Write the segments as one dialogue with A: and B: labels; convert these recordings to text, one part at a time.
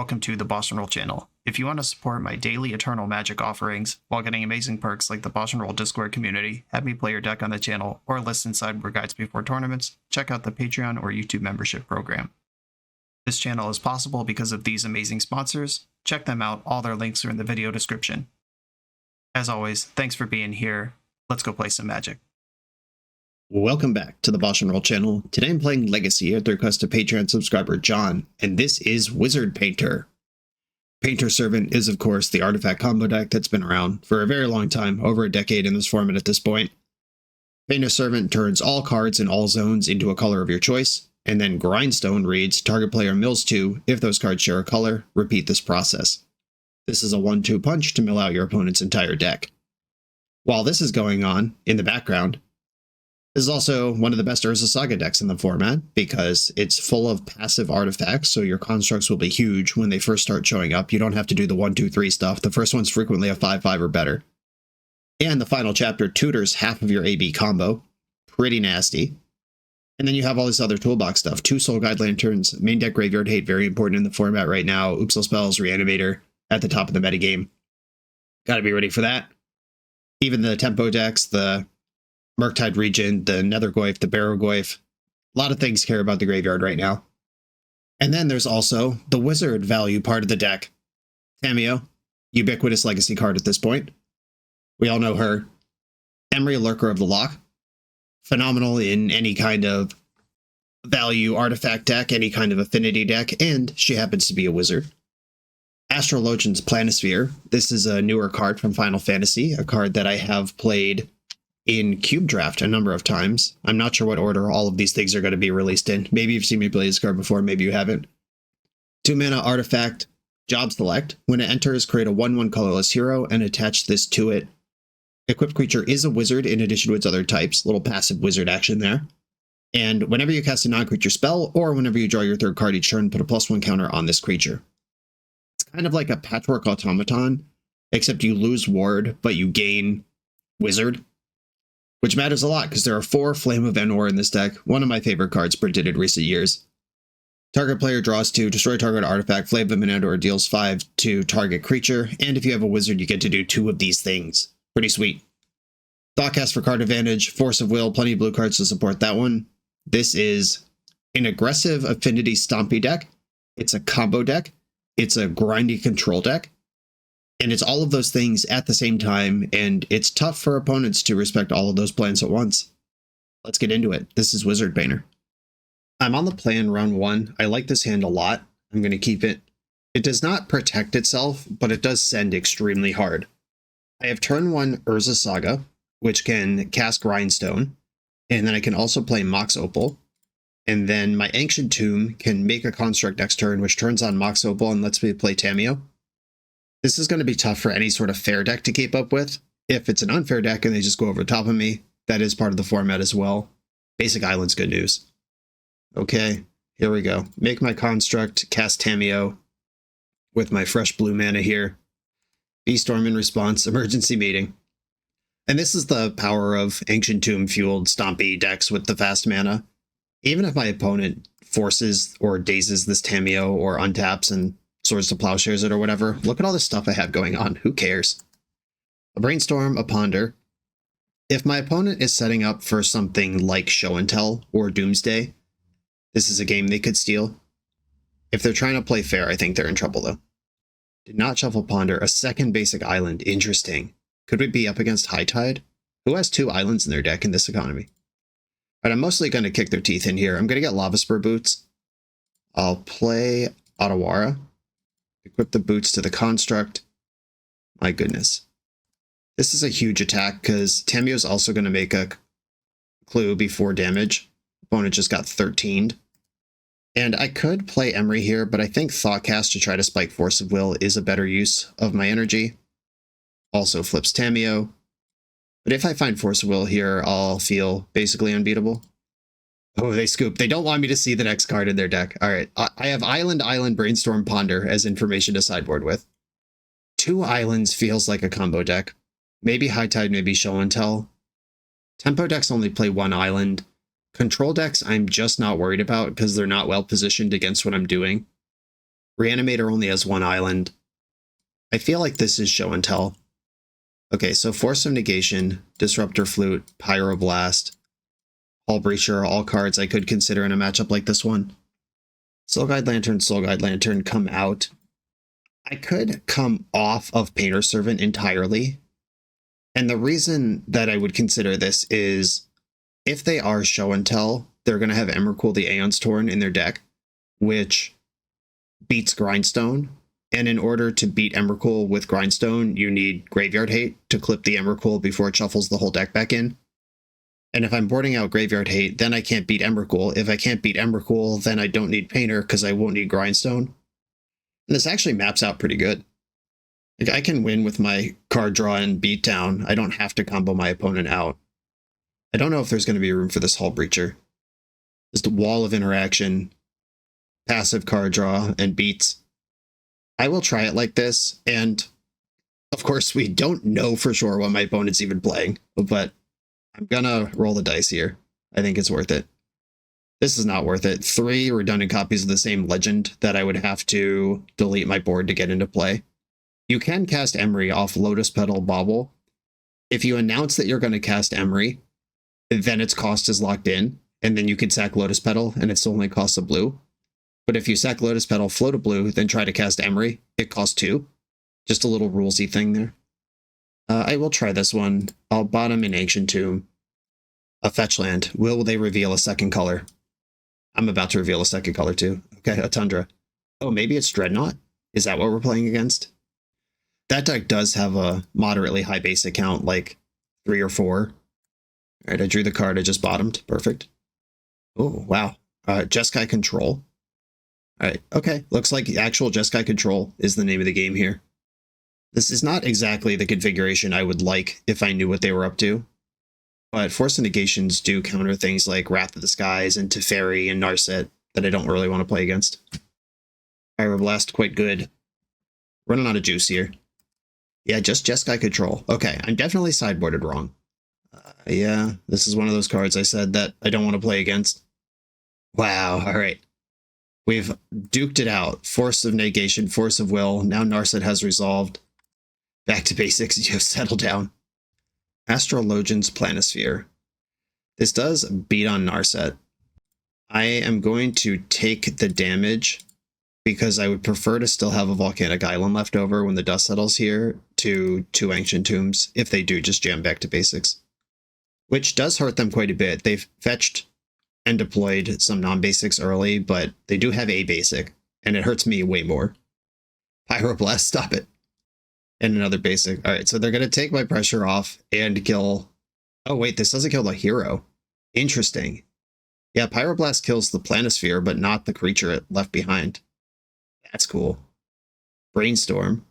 A: welcome to the BoshNRoll channel. If you want to support my daily Eternal Magic offerings while getting amazing perks like the BoshNRoll Discord community, have me play your deck on the channel, or listen sideboard guides before tournaments, check out the Patreon or YouTube membership program. This channel is possible because of these amazing sponsors. Check them out, all their links are in the video description. As always, thanks for being here. Let's go play some Magic.
B: Welcome back to the BoshNRoll channel. Today I'm playing Legacy at the request of Patreon subscriber John, and this is Wizard Painter. Painter Servant is, of course, the artifact combo deck that's been around for a very long time, over a decade in this format at this point. Painter Servant turns all cards in all zones into a color of your choice, and then Grindstone reads target player mills 2 if those cards share a color. Repeat this process. This is a 1-2 punch to mill out your opponent's entire deck. While this is going on in the background, this is also one of the best Urza Saga decks in the format because it's full of passive artifacts, so your constructs will be huge when they first start showing up. You don't have to do the 1-2-3 stuff. The first one's frequently a 5-5 or better. And the final chapter tutors half of your AB combo. Pretty nasty. And then you have all this other toolbox stuff. 2 Soul Guide Lanterns, main deck Graveyard Hate, very important in the format right now. Oopsal Spells, Reanimator at the top of the metagame. Gotta be ready for that. Even the tempo decks, the Murktide Regent, the Nethergoyf, the Barrowgoyf. A lot of things care about the graveyard right now. And then there's also the wizard value part of the deck. Tamiyo, ubiquitous legacy card at this point. We all know her. Emry, Lurker of the Loch. Phenomenal in any kind of value artifact deck, any kind of affinity deck, and she happens to be a wizard. Astrologian's Planisphere. This is a newer card from Final Fantasy, a card that I have played in Cube Draft a number of times. I'm not sure what order all of these things are going to be released in. Maybe you've seen me play this card before, maybe you haven't. 2 mana artifact, Job Select. When it enters, create a 1/1 colorless hero and attach this to it. Equipped creature is a wizard in addition to its other types. Little passive wizard action there. And whenever you cast a non-creature spell, or whenever you draw your third card each turn, put a +1 counter on this creature. It's kind of like a Patchwork Automaton, except you lose ward, but you gain wizard. Which matters a lot, because there are 4 Flame of Enor in this deck, one of my favorite cards printed in recent years. Target player draws 2, destroy target artifact, Flame of Enor deals 5 to target creature, and if you have a wizard, you get to do 2 of these things. Pretty sweet. Thoughtcast for card advantage, Force of Will, plenty of blue cards to support that one. This is an aggressive affinity stompy deck. It's a combo deck. It's a grindy control deck. And it's all of those things at the same time, and it's tough for opponents to respect all of those plans at once. Let's get into it. This is Wizard Painter. I'm on the play in round 1. I like this hand a lot. I'm going to keep it. It does not protect itself, but it does send extremely hard. I have turn 1 Urza Saga, which can cast Grindstone, and then I can also play Mox Opal. And then my Ancient Tomb can make a construct next turn, which turns on Mox Opal and lets me play Tamiyo. This is going to be tough for any sort of fair deck to keep up with. If it's an unfair deck and they just go over the top of me, that is part of the format as well. Basic Island's good news. Okay, here we go. Make my construct, cast Tamiyo with my fresh blue mana here. B-Storm in response, emergency meeting. And this is the power of Ancient Tomb fueled stompy decks with the fast mana. Even if my opponent forces or dazes this Tamiyo or untaps and Swords to Plowshares it or whatever, look at all this stuff I have going on. Who cares? A Brainstorm, a Ponder. If my opponent is setting up for something like Show and Tell or Doomsday, this is a game they could steal. If they're trying to play fair, I think they're in trouble though. Did not shuffle Ponder. A second basic island. Interesting. Could we be up against High Tide? Who has 2 islands in their deck in this economy? But I'm mostly going to kick their teeth in here. I'm going to get Lava Spur Boots. I'll play Otawara. Equip the boots to the construct. My goodness. This is a huge attack because Tamiyo is also going to make a clue before damage. Opponent just got 13'd. And I could play Emry here, but I think Thoughtcast to try to spike Force of Will is a better use of my energy. Also flips Tamiyo. But if I find Force of Will here, I'll feel basically unbeatable. Oh, they scoop. They don't want me to see the next card in their deck. All right. I have Island, Brainstorm, Ponder as information to sideboard with. 2 islands feels like a combo deck. Maybe High Tide, maybe Show and Tell. Tempo decks only play 1 island. Control decks I'm just not worried about because they're not well positioned against what I'm doing. Reanimator only has one island. I feel like this is show and tell. Okay, so Force of Negation, Disruptor Flute, Pyroblast, Hull Breacher are all cards I could consider in a matchup like this one. Soul Guide Lantern come out. I could come off of Painter Servant entirely. And the reason that I would consider this is if they are show and tell, they're going to have Emrakul the Aeon's Torn in their deck, which beats Grindstone. And in order to beat Emrakul with Grindstone, you need Graveyard Hate to clip the Emrakul before it shuffles the whole deck back in. And if I'm boarding out Graveyard Hate, then I can't beat Emrakul. If I can't beat Emrakul, then I don't need Painter because I won't need Grindstone. And this actually maps out pretty good. Like, I can win with my card draw and beatdown. I don't have to combo my opponent out. I don't know if there's going to be room for this Hull Breacher. Just a wall of interaction, passive card draw, and beats. I will try it like this, and of course we don't know for sure what my opponent's even playing, but I'm gonna roll the dice here. I think it's worth it. This is not worth it. 3 redundant copies of the same legend that I would have to delete my board to get into play. You can cast Emery off Lotus Petal Bauble. If you announce that you're going to cast Emery, then its cost is locked in, and then you can sack Lotus Petal, and it only costs a blue. But if you sack Lotus Petal, float a blue, then try to cast Emery, it costs 2. Just a little rulesy thing there. I will try this one. I'll bottom an Ancient Tomb. A fetch land. Will they reveal a second color? I'm about to reveal a second color too. Okay, a Tundra. Oh, maybe it's Dreadnought? Is that what we're playing against? That deck does have a moderately high basic count, like 3 or 4. Alright, I drew the card I just bottomed. Perfect. Oh, wow. Jeskai Control. Alright, okay. Looks like actual Jeskai Control is the name of the game here. This is not exactly the configuration I would like if I knew what they were up to. But Force of Negations do counter things like Wrath of the Skies and Teferi and Narset that I don't really want to play against. Pyroblast, quite good. Running out of juice here. Yeah, just Jeskai Control. Okay, I'm definitely sideboarded wrong. Yeah, this is one of those cards I said that I don't want to play against. Wow, alright. We've duked it out. Force of Negation, Force of Will. Now Narset has resolved. Back to basics, you have settled down. Astrologian's Planisphere. This does beat on Narset. I am going to take the damage because I would prefer to still have a Volcanic Island left over when the dust settles here to 2 Ancient Tombs if they do just jam back to basics. Which does hurt them quite a bit. They've fetched and deployed some non-basics early, but they do have a basic, and it hurts me way more. Pyroblast, stop it. And another basic. Alright, so they're going to take my pressure off and kill... Oh wait, this doesn't kill the hero. Interesting. Yeah, Pyroblast kills the Planisphere, but not the creature it left behind. That's cool. Brainstorm.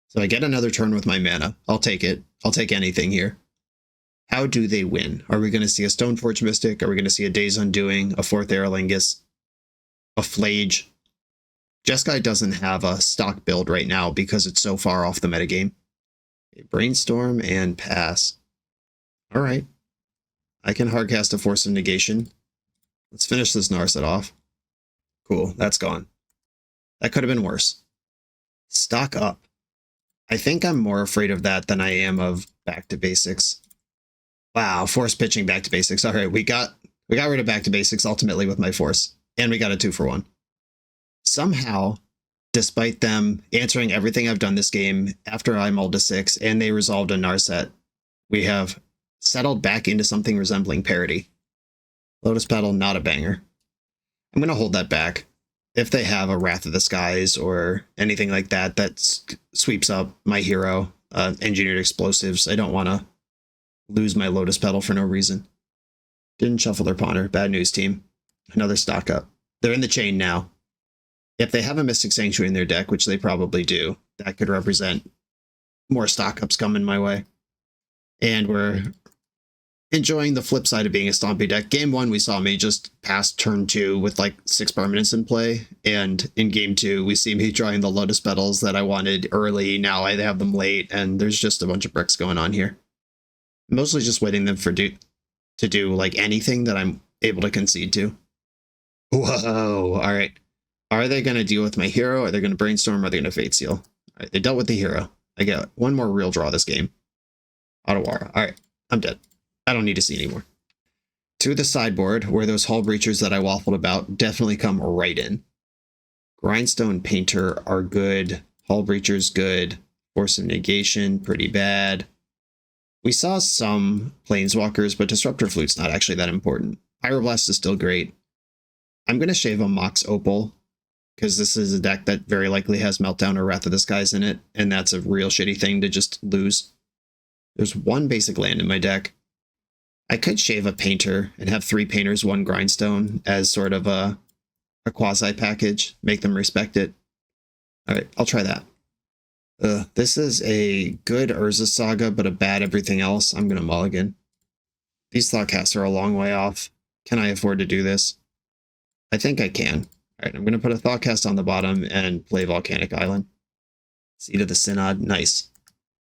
B: So I get another turn with my mana. I'll take it. I'll take anything here. How do they win? Are we going to see a Stoneforge Mystic? Are we going to see a Days Undoing? A 4th Aerolingus? A Flage? Jeskai doesn't have a stock build right now because it's so far off the metagame. Okay, Brainstorm and pass. Alright. I can hardcast a Force of Negation. Let's finish this Narset off. Cool, that's gone. That could have been worse. Stock up. I think I'm more afraid of that than I am of back to basics. Wow, force pitching back to basics. Alright, we got rid of back to basics ultimately with my force. And we got a 2-for-1. Somehow, despite them answering everything I've done this game after I mulled to 6 and they resolved a Narset, we have settled back into something resembling parity. Lotus Petal, not a banger. I'm going to hold that back. If they have a Wrath of the Skies or anything like that that sweeps up my hero, engineered explosives, I don't want to lose my Lotus Petal for no reason. Didn't shuffle their Ponder. Bad news, team. Another stock up. They're in the chain now. If they have a Mystic Sanctuary in their deck, which they probably do, that could represent more stock ups coming my way. And we're enjoying the flip side of being a stompy deck. Game 1, we saw me just pass turn 2 with like 6 permanents in play. And in game 2, we see me drawing the Lotus Petals that I wanted early. Now I have them late, and there's just a bunch of bricks going on here. Mostly just waiting them for to do like anything that I'm able to concede to. Whoa, all right. Are they going to deal with my hero? Are they going to brainstorm? Are they going to fate seal? All right, they dealt with the hero. I get one more real draw this game. Otawara. All right, I'm dead. I don't need to see anymore. To the sideboard, where those hull breachers that I waffled about definitely come right in. Grindstone Painter are good. Hull breachers good. Force of Negation, pretty bad. We saw some Planeswalkers, but Disruptor Flute's not actually that important. Pyroblast is still great. I'm going to shave a Mox Opal, because this is a deck that very likely has Meltdown or Wrath of the Skies in it, and that's a real shitty thing to just lose. There's one basic land in my deck. I could shave a Painter and have 3 Painters, 1 Grindstone as sort of a quasi package, make them respect it. All right, I'll try that. This is a good Urza Saga, but a bad everything else. I'm going to mulligan. These Thoughtcasts are a long way off. Can I afford to do this? I think I can. All right, I'm going to put a Thoughtcast on the bottom and play Volcanic Island. Seed of the Synod, nice.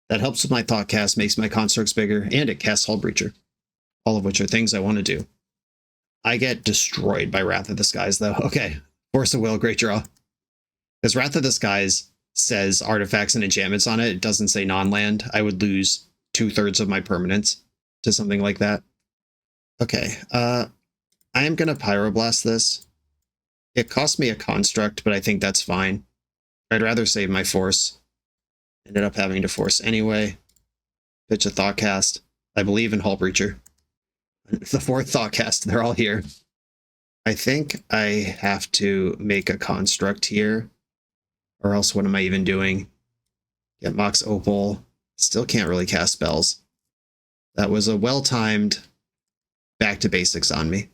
B: That helps with my Thoughtcast, makes my constructs bigger, and it casts Hull Breacher. All of which are things I want to do. I get destroyed by Wrath of the Skies, though. Okay, Force of Will, great draw. Because Wrath of the Skies says artifacts and enchantments on it. It doesn't say non-land. I would lose 2/3 of my permanents to something like that. Okay, I am going to Pyroblast this. It cost me a construct, but I think that's fine. I'd rather save my force. Ended up having to force anyway. Pitch a Thoughtcast. I believe in Hull Breacher. The 4th Thoughtcast, they're all here. I think I have to make a construct here. Or else what am I even doing? Get Mox Opal. Still can't really cast spells. That was a well-timed back to basics on me.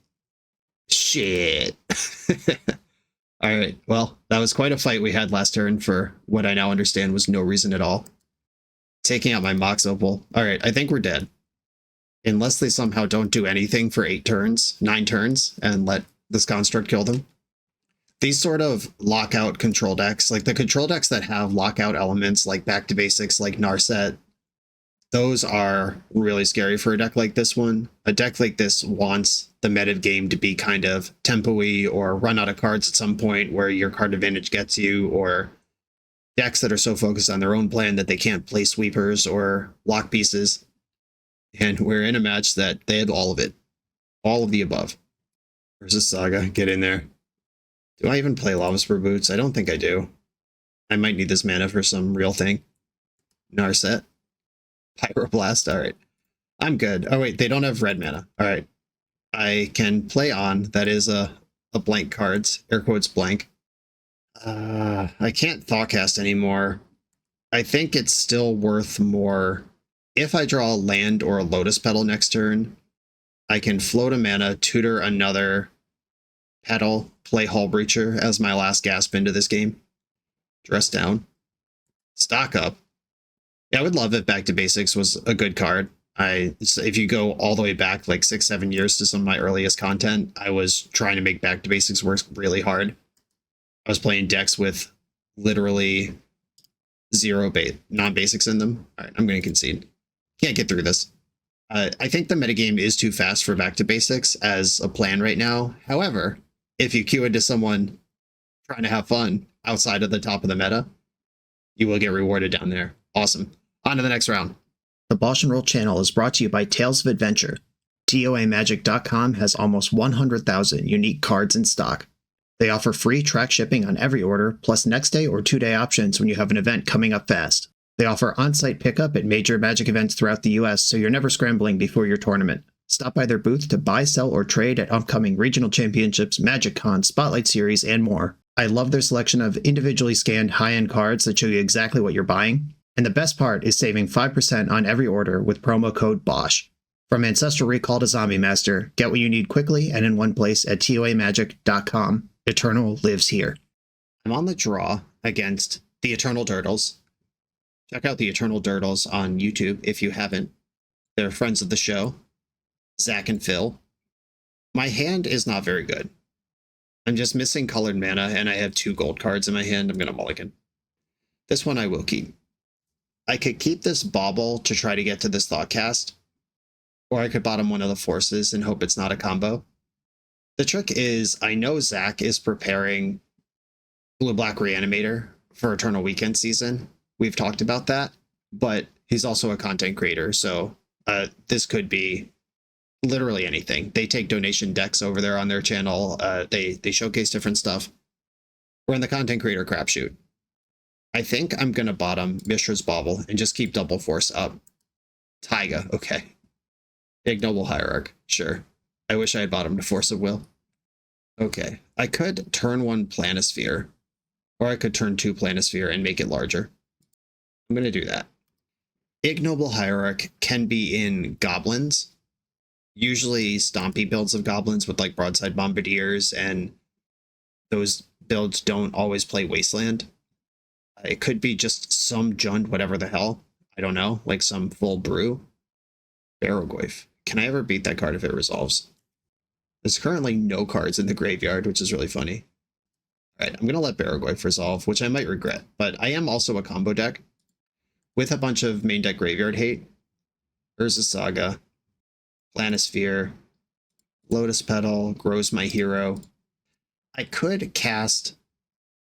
B: Shit. Alright, well, that was quite a fight we had last turn for what I now understand was no reason at all. Taking out my Mox Opal. Alright, I think we're dead. Unless they somehow don't do anything for 9 turns, and let this construct kill them. These sort of lockout control decks, like the control decks that have lockout elements like back to basics, like Narset, those are really scary for a deck like this one. A deck like this wants the meta game to be kind of tempo-y or run out of cards at some point where your card advantage gets you, or decks that are so focused on their own plan that they can't play sweepers or lock pieces. And we're in a match that they have all of it. All of the above. Versus Saga, get in there. Do I even play Lava Spur Boots? I don't think I do. I might need this mana for some real thing. Narset. Pyroblast, alright. I'm good. Oh wait, they don't have red mana. Alright. I can play on. That is a blank cards. Air quotes blank. I can't Thoughtcast anymore. I think it's still worth more. If I draw a land or a Lotus Petal next turn, I can float a mana, tutor another Petal, play Hull Breacher as my last gasp into this game. Dress down. Stock up. Yeah, I would love if Back to Basics was a good card. If you go all the way back like 6-7 years to some of my earliest content, I was trying to make Back to Basics work really hard. I was playing decks with literally 0 non-basics in them. All right, I'm going to concede. Can't get through this. I think the metagame is too fast for Back to Basics as a plan right now. However, if you queue into someone trying to have fun outside of the top of the meta, you will get rewarded down there. Awesome. On to the next round. The BoshNRoll channel is brought to you by Tales of Adventure. TOAMagic.com has almost 100,000 unique cards in stock. They offer free track shipping on every order, plus next day or 2-day options when you have an event coming up fast. They offer on-site pickup at major Magic events throughout the US, so you're never scrambling before your tournament. Stop by their booth to buy, sell, or trade at upcoming regional championships, Magic Con, Spotlight Series, and more. I love their selection of individually scanned high-end cards that show you exactly what you're buying. And the best part is saving 5% on every order with promo code BOSH. From Ancestral Recall to Zombie Master, get what you need quickly and in one place at TOAMagic.com. Eternal lives here. I'm on the draw against the Eternal Dirtles. Check out the Eternal Dirtles on YouTube if you haven't. They're friends of the show, Zach and Phil. My hand is not very good. I'm just missing colored mana, and I have 2 gold cards in my hand. I'm going to mulligan. This one I will keep. I could keep this Bauble to try to get to this Thoughtcast, or I could bottom one of the forces and hope it's not a combo. The trick is, I know Zach is preparing blue-black reanimator for Eternal Weekend season. We've talked about that, but he's also a content creator, so this could be literally anything. They take donation decks over there on their channel. They showcase different stuff. We're in the content creator crapshoot. I think I'm gonna bottom Mishra's Bauble and just keep double force up. Taiga, okay. Ignoble Hierarch, sure. I wish I had bottomed to Force of Will. Okay, I could turn one Planisphere, or I could turn two Planisphere and make it larger. I'm gonna do that. Ignoble Hierarch can be in Goblins, usually stompy builds of Goblins with like Broadside Bombardiers, and those builds don't always play Wasteland. It could be just some Jund, whatever the hell. I don't know, like some full brew. Barrogoyf. Can I ever beat that card if it resolves? There's currently no cards in the graveyard, which is really funny. All right, I'm going to let Barrogoyf resolve, which I might regret, but I am also a combo deck with a bunch of main deck graveyard hate. Urza Saga, Planisphere, Lotus Petal, Grows My Hero. I could cast...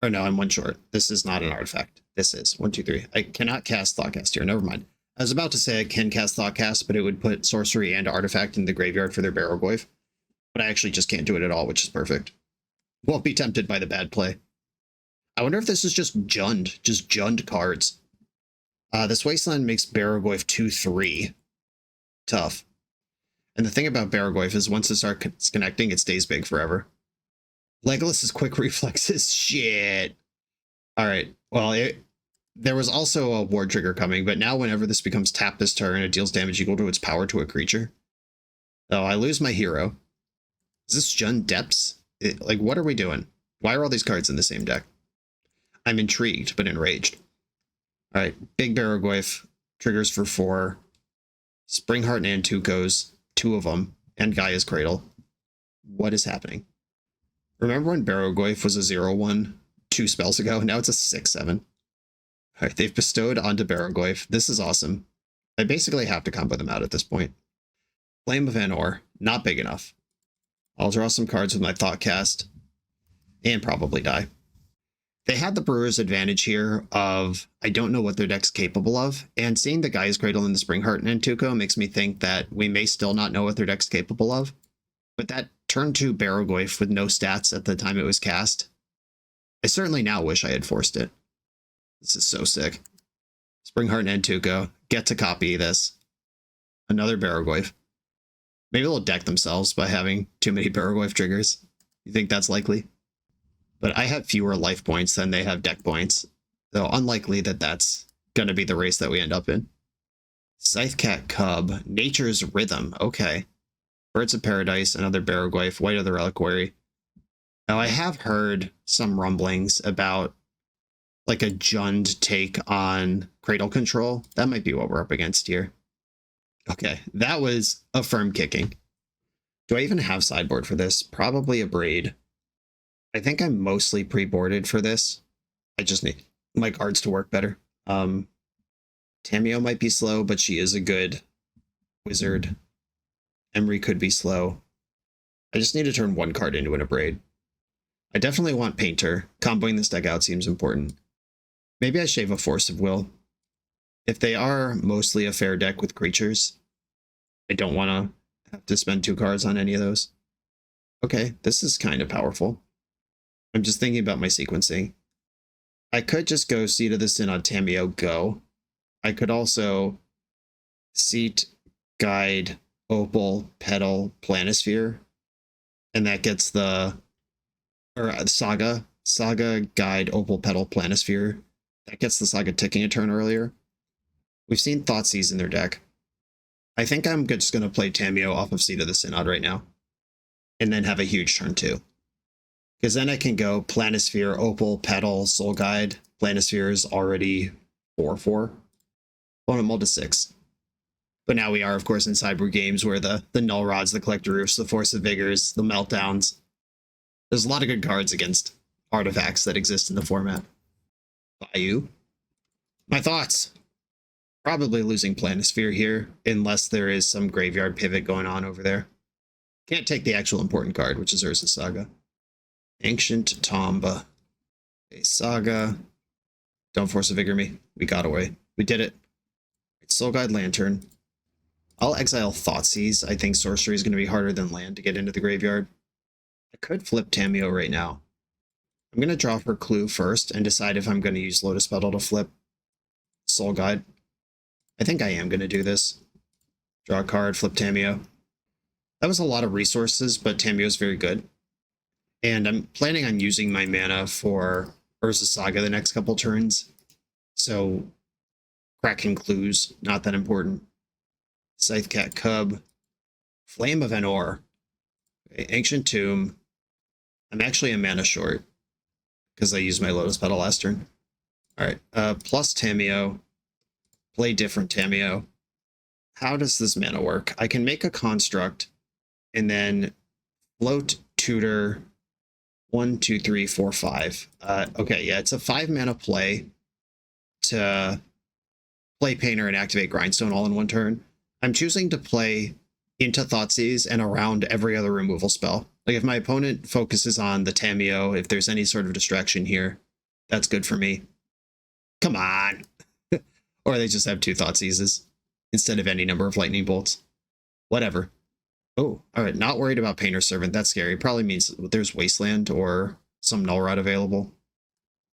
B: Oh no, I'm one short. This is not an artifact. This is 1, 2, 3. I cannot cast Thoughtcast here. Never mind. I was about to say I can cast Thoughtcast, but it would put sorcery and artifact in the graveyard for their Barrogoyf. But I actually just can't do it at all, which is perfect. Won't be tempted by the bad play. I wonder if this is just Jund cards. This Wasteland makes Barrogoyf 2/3. Tough. And the thing about Barrogoyf is once it starts connecting, it stays big forever. Legolas's quick reflexes, shit. All right, well, there was also a ward trigger coming, but now whenever this becomes tap this turn, it deals damage equal to its power to a creature. Oh, I lose my hero. Is this Jund Depths? Like, what are we doing? Why are all these cards in the same deck? I'm intrigued, but enraged. All right, big Barrogoyf, triggers for 4. Springheart and Antuco's, 2 of them, and Gaia's Cradle. What is happening? Remember when Barrogoyf was a 0/1 2 spells ago? Now it's a 6/7. All right, they've bestowed onto Barrogoyf. This is awesome. I basically have to combo them out at this point. Flame of Anor, not big enough. I'll draw some cards with my Thoughtcast and probably die. They had the Brewer's advantage here of I don't know what their deck's capable of, and seeing the Gaia's Cradle and the Springheart and Antuco makes me think that we may still not know what their deck's capable of. But that turn 2 Barrogoyf with no stats at the time it was cast, I certainly now wish I had forced it. This is so sick. Springheart and Antuco, get to copy this. Another Barrogoyf. Maybe they'll deck themselves by having too many Barrogoyf triggers. You think that's likely? But I have fewer life points than they have deck points, though unlikely that that's going to be the race that we end up in. Scythecat Cub, Nature's Rhythm, okay. Birds of Paradise, another Barrogoyf, White of the Reliquary. Now, I have heard some rumblings about like a Jund take on Cradle Control. That might be what we're up against here. Okay, that was a firm kicking. Do I even have sideboard for this? Probably a Braid. I think I'm mostly pre-boarded for this. I just need my cards to work better. Tamio might be slow, but she is a good wizard. Emery could be slow. I just need to turn one card into an Abrade. I definitely want Painter. Comboing this deck out seems important. Maybe I shave a Force of Will. If they are mostly a fair deck with creatures, I don't want to have to spend 2 cards on any of those. Okay, this is kind of powerful. I'm just thinking about my sequencing. I could just go Seat of the Synod, Tamio, go. I could also Seat, Guide, Opal, Petal, Planisphere, and that gets the Saga, Guide, Opal, Petal, Planisphere. That gets the Saga ticking a turn earlier. We've seen Thoughtseize in their deck. I think I'm just going to play Tamio off of Seat of the Synod right now, and then have a huge turn 2. Because then I can go Planisphere, Opal, Petal, Soul Guide. Planisphere is already 4/4. Well, I'm to 6. But now we are, of course, in Cyber games where the Null Rods, the Collector Roofs, the Force of Vigors, the Meltdowns. There's a lot of good cards against artifacts that exist in the format. Bayou. My thoughts. Probably losing Planisphere here, unless there is some graveyard pivot going on over there. Can't take the actual important card, which is Urza Saga. Ancient Tomba. A Saga. Don't force a vigor me. We got away. We did it. Soul Guide Lantern. I'll exile Thoughtseize. I think sorcery is going to be harder than land to get into the graveyard. I could flip Tameo right now. I'm going to draw for Clue first and decide if I'm going to use Lotus Petal to flip Soul Guide. I think I am going to do this. Draw a card, flip Tameo. That was a lot of resources, but Tameo is very good. And I'm planning on using my mana for Urza Saga the next couple turns. So cracking clues, not that important. Scythecat Cub. Flame of Anor. Okay, Ancient Tomb. I'm actually a mana short because I used my Lotus Petal last turn. Alright, plus Tameo. Play different Tameo. How does this mana work? I can make a construct and then float, tutor, 1, 2, 3, 4, 5. Okay, yeah, it's a 5 mana play to play Painter and activate Grindstone all in one turn. I'm choosing to play into Thoughtseize and around every other removal spell. Like if my opponent focuses on the Tameo, if there's any sort of distraction here, that's good for me. Come on. Or they just have 2 Thoughtseizes instead of any number of lightning bolts. Whatever. Oh, all right. Not worried about Painter Servant. That's scary. Probably means there's Wasteland or some Null Rod available.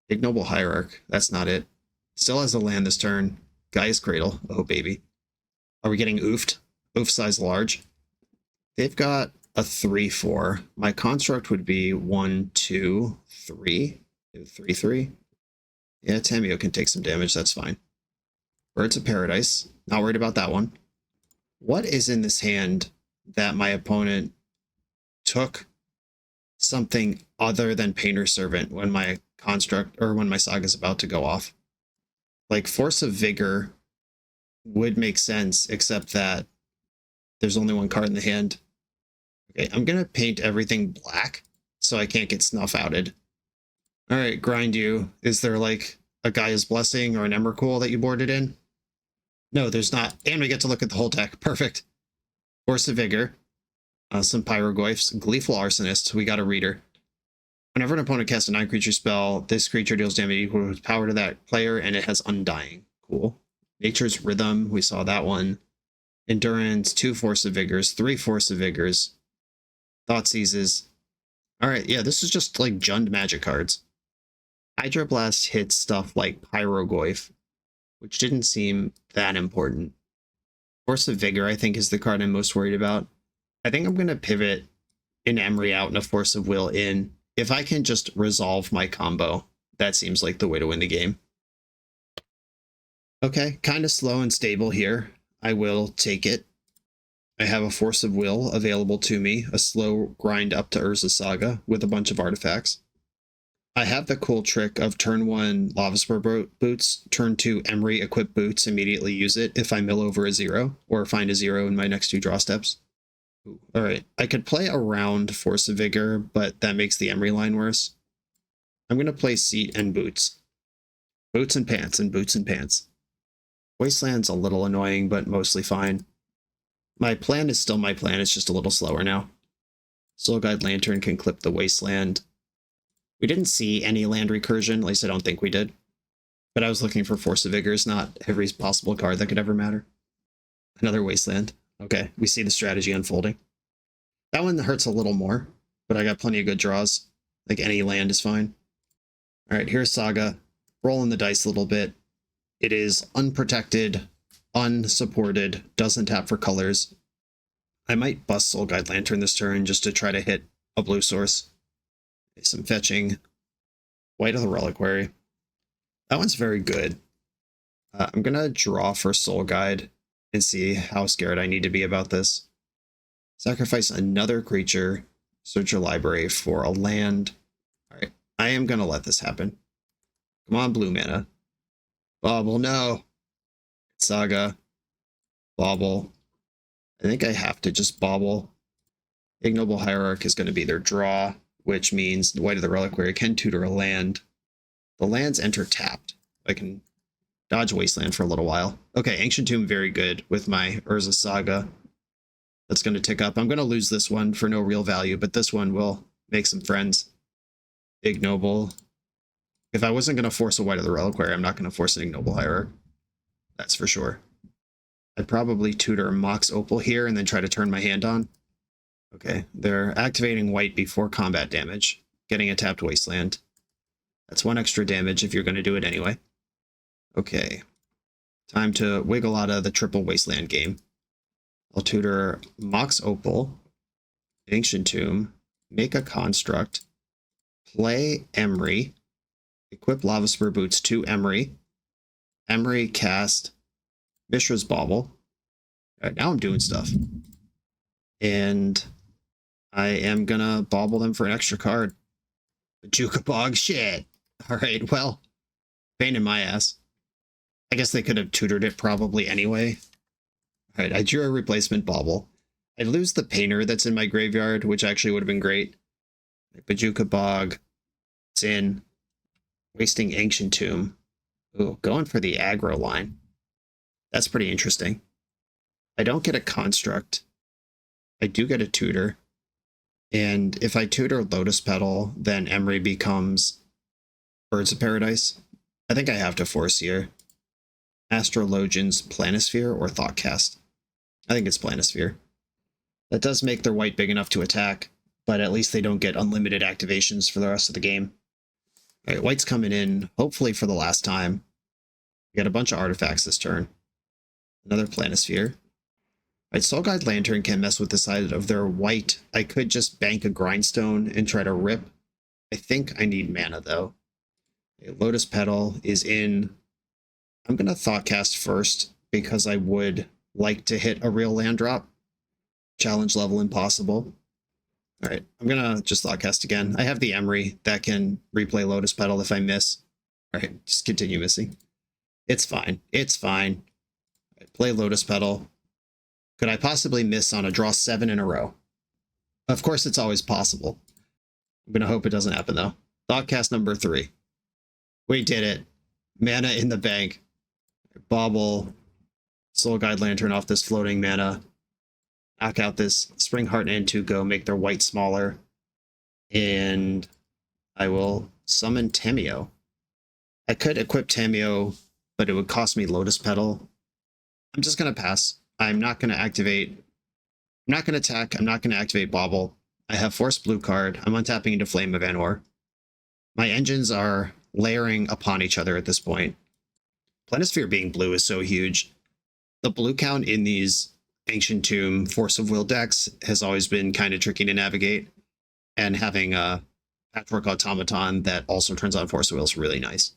B: Ignoble Hierarch. That's not it. Still has a land this turn. Gaia's Cradle. Oh, baby. Are we getting oofed? Oof size large. They've got a 3/4. My construct would be 1, 2, 3. 3, 3. Yeah, Tameo can take some damage. That's fine. Birds of Paradise. Not worried about that one. What is in this hand that my opponent took something other than Painter Servant when my construct or when my saga is about to go off? Like Force of Vigor would make sense, except that there's only one card in the hand. Okay, I'm gonna paint everything black so I can't get snuff outed. All right, grind you. Is there like a Gaia's Blessing or an Emrakul that you boarded in? No, there's not. And we get to look at the whole deck. Perfect. Force of Vigor. Some Pyroglyphs. Gleeful Arsonist. We got a reader. Whenever an opponent casts a 9-creature spell, this creature deals damage equal to power to that player, and it has Undying. Cool. Nature's Rhythm. We saw that one. Endurance. 2 Force of Vigors. 3 Force of Vigors. Thoughtseizes. Alright, yeah, this is just like Jund magic cards. Hydroblast hits stuff like Pyroglyph, which didn't seem that important. Force of Vigor, I think, is the card I'm most worried about. I think I'm going to pivot an Emery out and a Force of Will in. If I can just resolve my combo, that seems like the way to win the game. Okay, kind of slow and stable here. I will take it. I have a Force of Will available to me, a slow grind up to Urza Saga with a bunch of artifacts. I have the cool trick of turn 1 Lavaspur Boots, turn 2 Emery equip Boots, immediately use it if I mill over a 0, or find a 0 in my next 2 draw steps. Alright, I could play around Force of Vigor, but that makes the Emery line worse. I'm going to play Seat and Boots. Boots and Pants and Boots and Pants. Wasteland's a little annoying, but mostly fine. My plan is still my plan, it's just a little slower now. Soul Guide Lantern can clip the Wasteland. We didn't see any land recursion, at least I don't think we did. But I was looking for Force of Vigors, not every possible card that could ever matter. Another Wasteland. Okay, we see the strategy unfolding. That one hurts a little more, but I got plenty of good draws. Like any land is fine. Alright, here's Saga. Rolling the dice a little bit. It is unprotected, unsupported, doesn't tap for colors. I might bust Soul Guide Lantern this turn just to try to hit a blue source. Some fetching. White of the Reliquary. That one's very good. I'm going to draw for Soul Guide and see how scared I need to be about this. Sacrifice another creature. Search your library for a land. Alright, I am going to let this happen. Come on, blue mana. Bobble, no. Saga. Bobble. I think I have to just bobble. Ignoble Hierarch is going to be their draw, which means White of the Reliquary can tutor a land. The lands enter tapped. I can dodge Wasteland for a little while. Okay, Ancient Tomb, very good with my Urza Saga. That's going to tick up. I'm going to lose this one for no real value, but this one will make some friends. Ignoble. If I wasn't going to force a White of the Reliquary, I'm not going to force an Ignoble Hierarch. That's for sure. I'd probably tutor Mox Opal here and then try to turn my hand on. Okay, they're activating white before combat damage, getting a tapped Wasteland. That's 1 extra damage if you're going to do it anyway. Okay, time to wiggle out of the triple Wasteland game. I'll tutor Mox Opal, Ancient Tomb, make a Construct, play Emery, equip Lava Spur Boots to Emery, Emery cast Mishra's Bauble. All right, now I'm doing stuff. And I am gonna bauble them for an extra card. Juka Bog, shit. All right, well, pain in my ass. I guess they could have tutored it probably anyway. All right, I drew a replacement bauble. I lose the painter that's in my graveyard, which actually would have been great. Bajuka Bog, it's in. Wasting Ancient Tomb. Ooh, going for the aggro line. That's pretty interesting. I don't get a Construct. I do get a tutor. And if I tutor Lotus Petal, then Emery becomes Birds of Paradise. I think I have to force here. Astrologian's Planisphere or Thoughtcast. I think it's Planisphere. That does make their white big enough to attack, but at least they don't get unlimited activations for the rest of the game. All right, white's coming in, hopefully for the last time. We got a bunch of artifacts this turn. Another Planisphere. Right, Soul Guide Lantern can mess with the side of their white. I could just bank a Grindstone and try to rip. I think I need mana, though. Okay, Lotus Petal is in. I'm going to Thoughtcast first, because I would like to hit a real land drop. Challenge level impossible. All right, I'm going to just Thoughtcast again. I have the Emery that can replay Lotus Petal if I miss. All right, just continue missing. It's fine. It's fine. Right, play Lotus Petal. Could I possibly miss on a draw 7 in a row? Of course, it's always possible. I'm going to hope it doesn't happen, though. Thoughtcast number 3. We did it. Mana in the bank. Bauble. Soul Guide Lantern off this floating mana. Knock out this Spring Heart and Tuco, make their white smaller. And I will summon Tameo. I could equip Tameo, but it would cost me Lotus Petal. I'm just going to pass. I'm not going to activate. I'm not going to attack. I'm not going to activate Bauble. I have Force Blue card. I'm untapping into Flame of Anor. My engines are layering upon each other at this point. Planisphere being blue is so huge. The blue count in these Ancient Tomb Force of Will decks has always been kind of tricky to navigate. And having a Patchwork Automaton that also turns on Force of Will is really nice.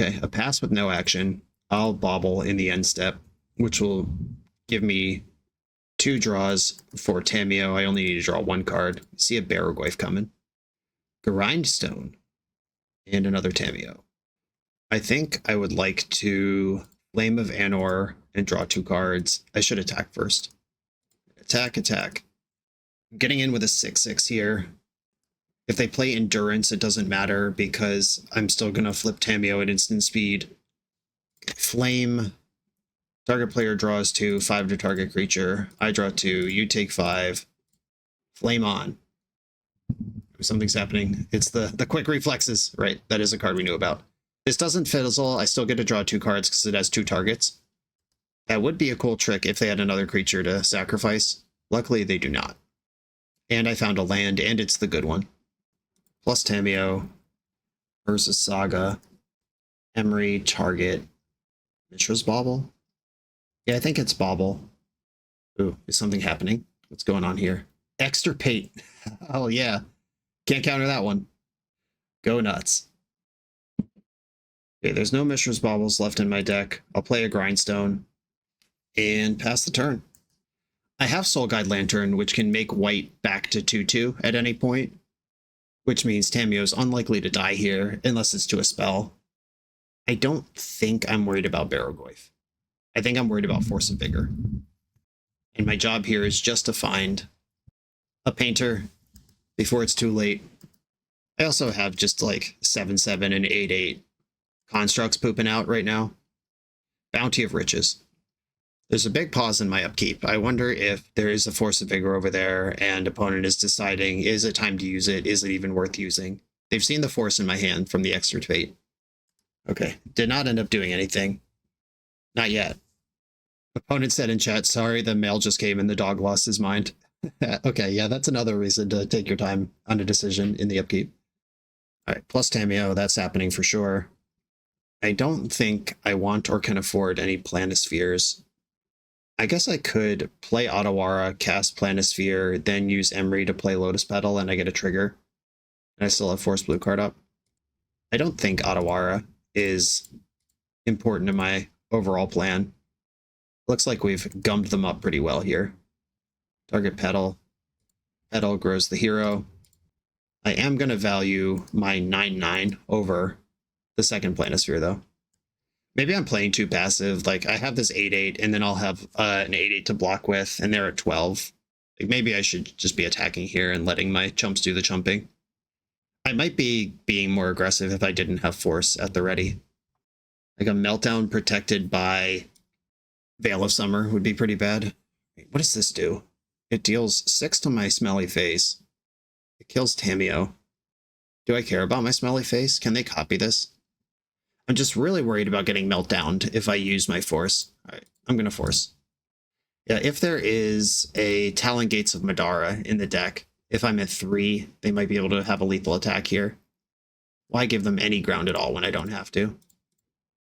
B: Okay, a pass with no action. I'll Bauble in the end step, which will give me 2 draws for Tameo. I only need to draw 1 card. See a Barragoyf coming. Grindstone. And another Tameo. I think I would like to Flame of Anor and draw 2 cards. I should attack first. Attack, attack. I'm getting in with a 6/6 here. If they play Endurance, it doesn't matter because I'm still going to flip Tameo at instant speed. Flame. Target player draws 2, 5 to target creature. I draw 2, you take 5. Flame on. Something's happening. It's the quick reflexes, right? That is a card we knew about. This doesn't fizzle. I still get to draw 2 cards because it has 2 targets. That would be a cool trick if they had another creature to sacrifice. Luckily, they do not. And I found a land, and it's the good one. Plus Tameo, Urza's Saga, Emery, target, Mishra's Bauble. Yeah, I think it's Bauble. Ooh, is something happening? What's going on here? Extirpate. Oh, yeah. Can't counter that one. Go nuts. Okay, there's no Mishra's Baubles left in my deck. I'll play a Grindstone and pass the turn. I have Soul Guide Lantern, which can make white back to 2/2 at any point, which means Tameo's unlikely to die here unless it's to a spell. I don't think I'm worried about Barragoyf. I think I'm worried about Force of Vigor. And my job here is just to find a painter before it's too late. I also have just like 7/7 and 8/8 constructs pooping out right now. Bounty of Riches. There's a big pause in my upkeep. I wonder if there is a Force of Vigor over there and opponent is deciding, is it time to use it? Is it even worth using? They've seen the force in my hand from the extra fate. Okay, did not end up doing anything. Not yet. Opponent said in chat, sorry, the mail just came and the dog lost his mind. Okay, yeah, that's another reason to take your time on a decision in the upkeep. All right, plus Tameo, that's happening for sure. I don't think I want or can afford any Planispheres. I guess I could play Otawara, cast Planisphere, then use Emery to play Lotus Petal, and I get a trigger. And I still have Force Blue card up. I don't think Otawara is important to my overall plan. Looks like we've gummed them up pretty well here. Target Petal. Petal grows the hero. I am going to value my 9/9 over the second Planisphere, though. Maybe I'm playing too passive. Like, I have this 8/8, and then I'll have an 8/8 to block with, and they're at 12. Like, maybe I should just be attacking here and letting my chumps do the chumping. I might be being more aggressive if I didn't have Force at the ready. Like, a Meltdown protected by Veil of Summer would be pretty bad. Wait, what does this do? It deals 6 to my Smelly Face. It kills Tameo. Do I care about my Smelly Face? Can they copy this? I'm just really worried about getting Meltdowned if I use my Force. All right, I'm going to Force. Yeah, if there is a Talon Gates of Madara in the deck, if I'm at 3, they might be able to have a lethal attack here. Why give them any ground at all when I don't have to?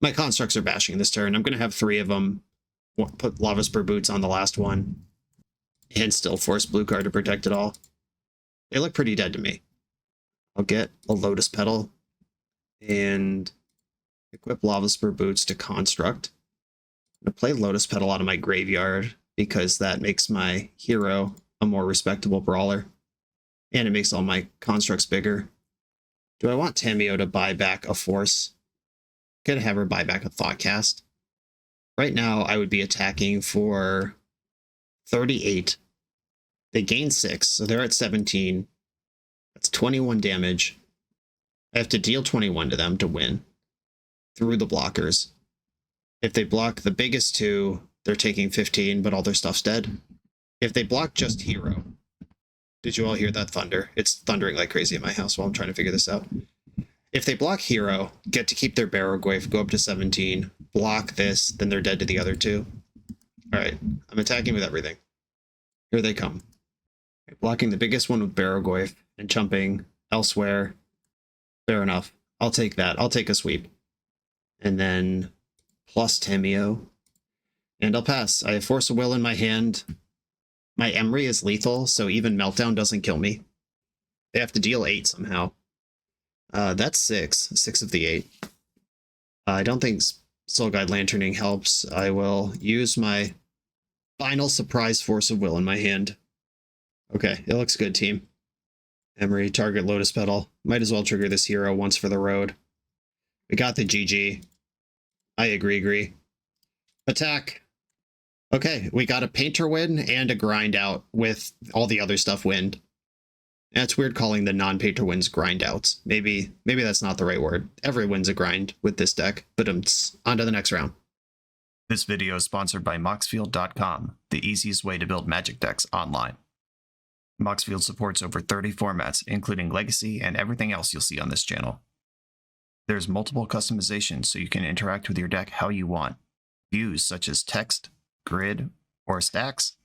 B: My constructs are bashing this turn. I'm going to have 3 of them. Put Lava Spur Boots on the last one. And still force blue card to protect it all. They look pretty dead to me. I'll get a Lotus Petal. And equip Lava Spur Boots to construct. I'm going to play Lotus Petal out of my graveyard, because that makes my hero a more respectable brawler. And it makes all my constructs bigger. Do I want Tameo to buy back a Force? I'm going to have her buy back a Thoughtcast. Right now, I would be attacking for 38. They gain 6, so they're at 17. That's 21 damage. I have to deal 21 to them to win through the blockers. If they block the biggest 2, they're taking 15, but all their stuff's dead. If they block just hero, did you all hear that thunder? It's thundering like crazy in my house while I'm trying to figure this out. If they block hero, get to keep their Barrowgwaif, go up to 17, block this, then they're dead to the other 2. All right, I'm attacking with everything. Here they come. Okay, blocking the biggest one with Barrowgwaif and chumping elsewhere. Fair enough. I'll take that. I'll take a sweep. And then plus Tameo. And I'll pass. I have Force of Will in my hand. My Emery is lethal, so even Meltdown doesn't kill me. They have to deal 8 somehow. That's 6. 6 of the 8. I don't think Soul Guide Lanterning helps. I will use my final surprise Force of Will in my hand. Okay, it looks good, team. Emery, target Lotus Petal. Might as well trigger this hero once for the road. We got the GG. I agree. Attack. Okay, we got a Painter win and a grind out with all the other stuff winned. And it's weird calling the non-Painter wins grind outs. Maybe that's not the right word. Every win's a grind with this deck, but on to the next round.
A: This video is sponsored by Moxfield.com, the easiest way to build Magic decks online. Moxfield supports over 30 formats, including Legacy and everything else you'll see on this channel. There's multiple customizations so you can interact with your deck how you want. Views such as text, grid, or stacks.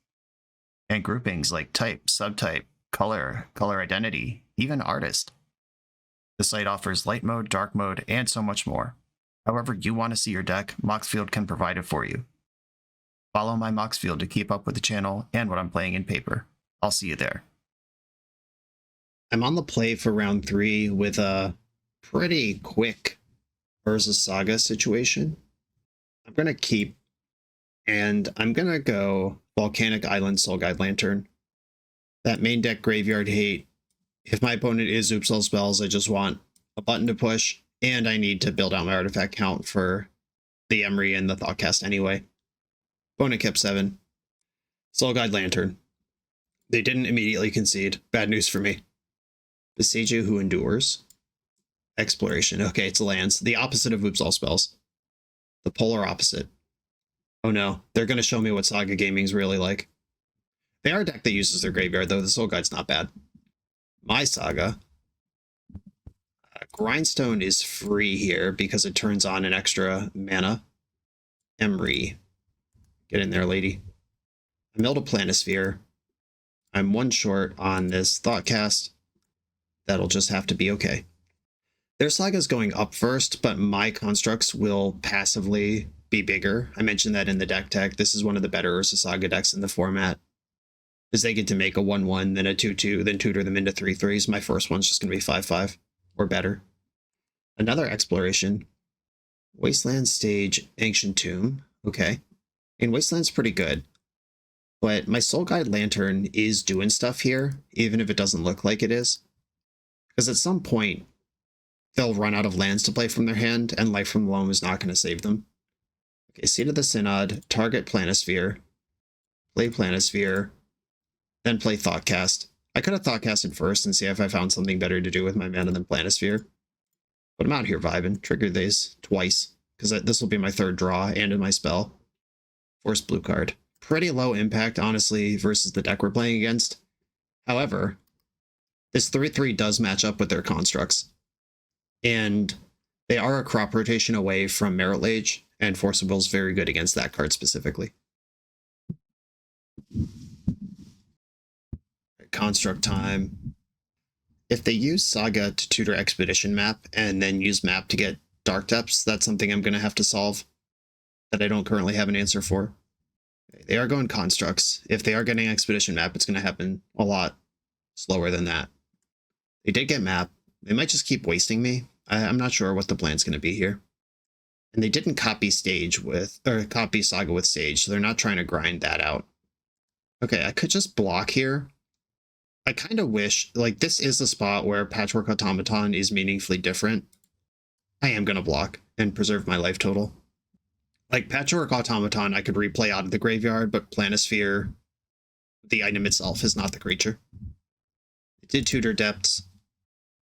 A: And groupings like type, subtype, color, color identity, even artist. The site offers light mode, dark mode, and so much more. However you want to see your deck, Moxfield can provide it for you. Follow my Moxfield to keep up with the channel and what I'm playing in paper. I'll see you there.
B: I'm on the play for round 3 with a pretty quick Urza Saga situation. I'm going to keep, and I'm going to go Volcanic Island Soul Guide Lantern. That main deck graveyard hate. If my opponent is Oops All Spells, I just want a button to push, and I need to build out my artifact count for the Emery and the Thoughtcast anyway. Opponent kept 7. Soul Guide Lantern. They didn't immediately concede. Bad news for me. Besiju Who Endures. Exploration. Okay, it's lands. The opposite of Oops All Spells. The polar opposite. Oh no, they're going to show me what Saga Gaming's really like. They are a deck that uses their graveyard, though. The Soul Guide's not bad. My Saga. Grindstone is free here because it turns on an extra mana. Emery. Get in there, lady. I milled a Planisphere. I'm one short on this Thoughtcast. That'll just have to be okay. Their Saga's going up first, but my constructs will passively be bigger. I mentioned that in the deck tech. This is one of the better Ursa Saga decks in the format. Because they get to make a 1/1, then a 2/2, then tutor them into 3/3s. My first one's just going to be 5/5 or better. Another exploration. Wasteland Stage, Ancient Tomb. Okay. And Wasteland's pretty good. But my Soul Guide Lantern is doing stuff here, even if it doesn't look like it is. Because at some point, they'll run out of lands to play from their hand, and Life from the Loam is not going to save them. Okay, Seat of the Synod, target Planisphere, play Planisphere, then play Thoughtcast. I could have Thoughtcasted first and see if I found something better to do with my mana than Planisphere. But I'm out here vibing. Trigger these twice, because this will be my third draw and in my spell. Force blue card. Pretty low impact, honestly, versus the deck we're playing against. However, this 3/3 does match up with their constructs. And they are a crop rotation away from Merit Lage, and Force of Will is very good against that card specifically. Construct time. If they use Saga to tutor Expedition Map and then use Map to get Dark Depths, that's something I'm going to have to solve that I don't currently have an answer for. They are going Constructs. If they are getting Expedition Map, it's going to happen a lot slower than that. They did get Map. They might just keep wasting me. I'm not sure what the plan's going to be here. And they didn't copy copy Saga with Stage, so they're not trying to grind that out. Okay, I could just block here. I kind of wish, like, this is a spot where Patchwork Automaton is meaningfully different. I am going to block and preserve my life total. Like, Patchwork Automaton, I could replay out of the graveyard, but Planisphere, the item itself, is not the creature. It did tutor Depths.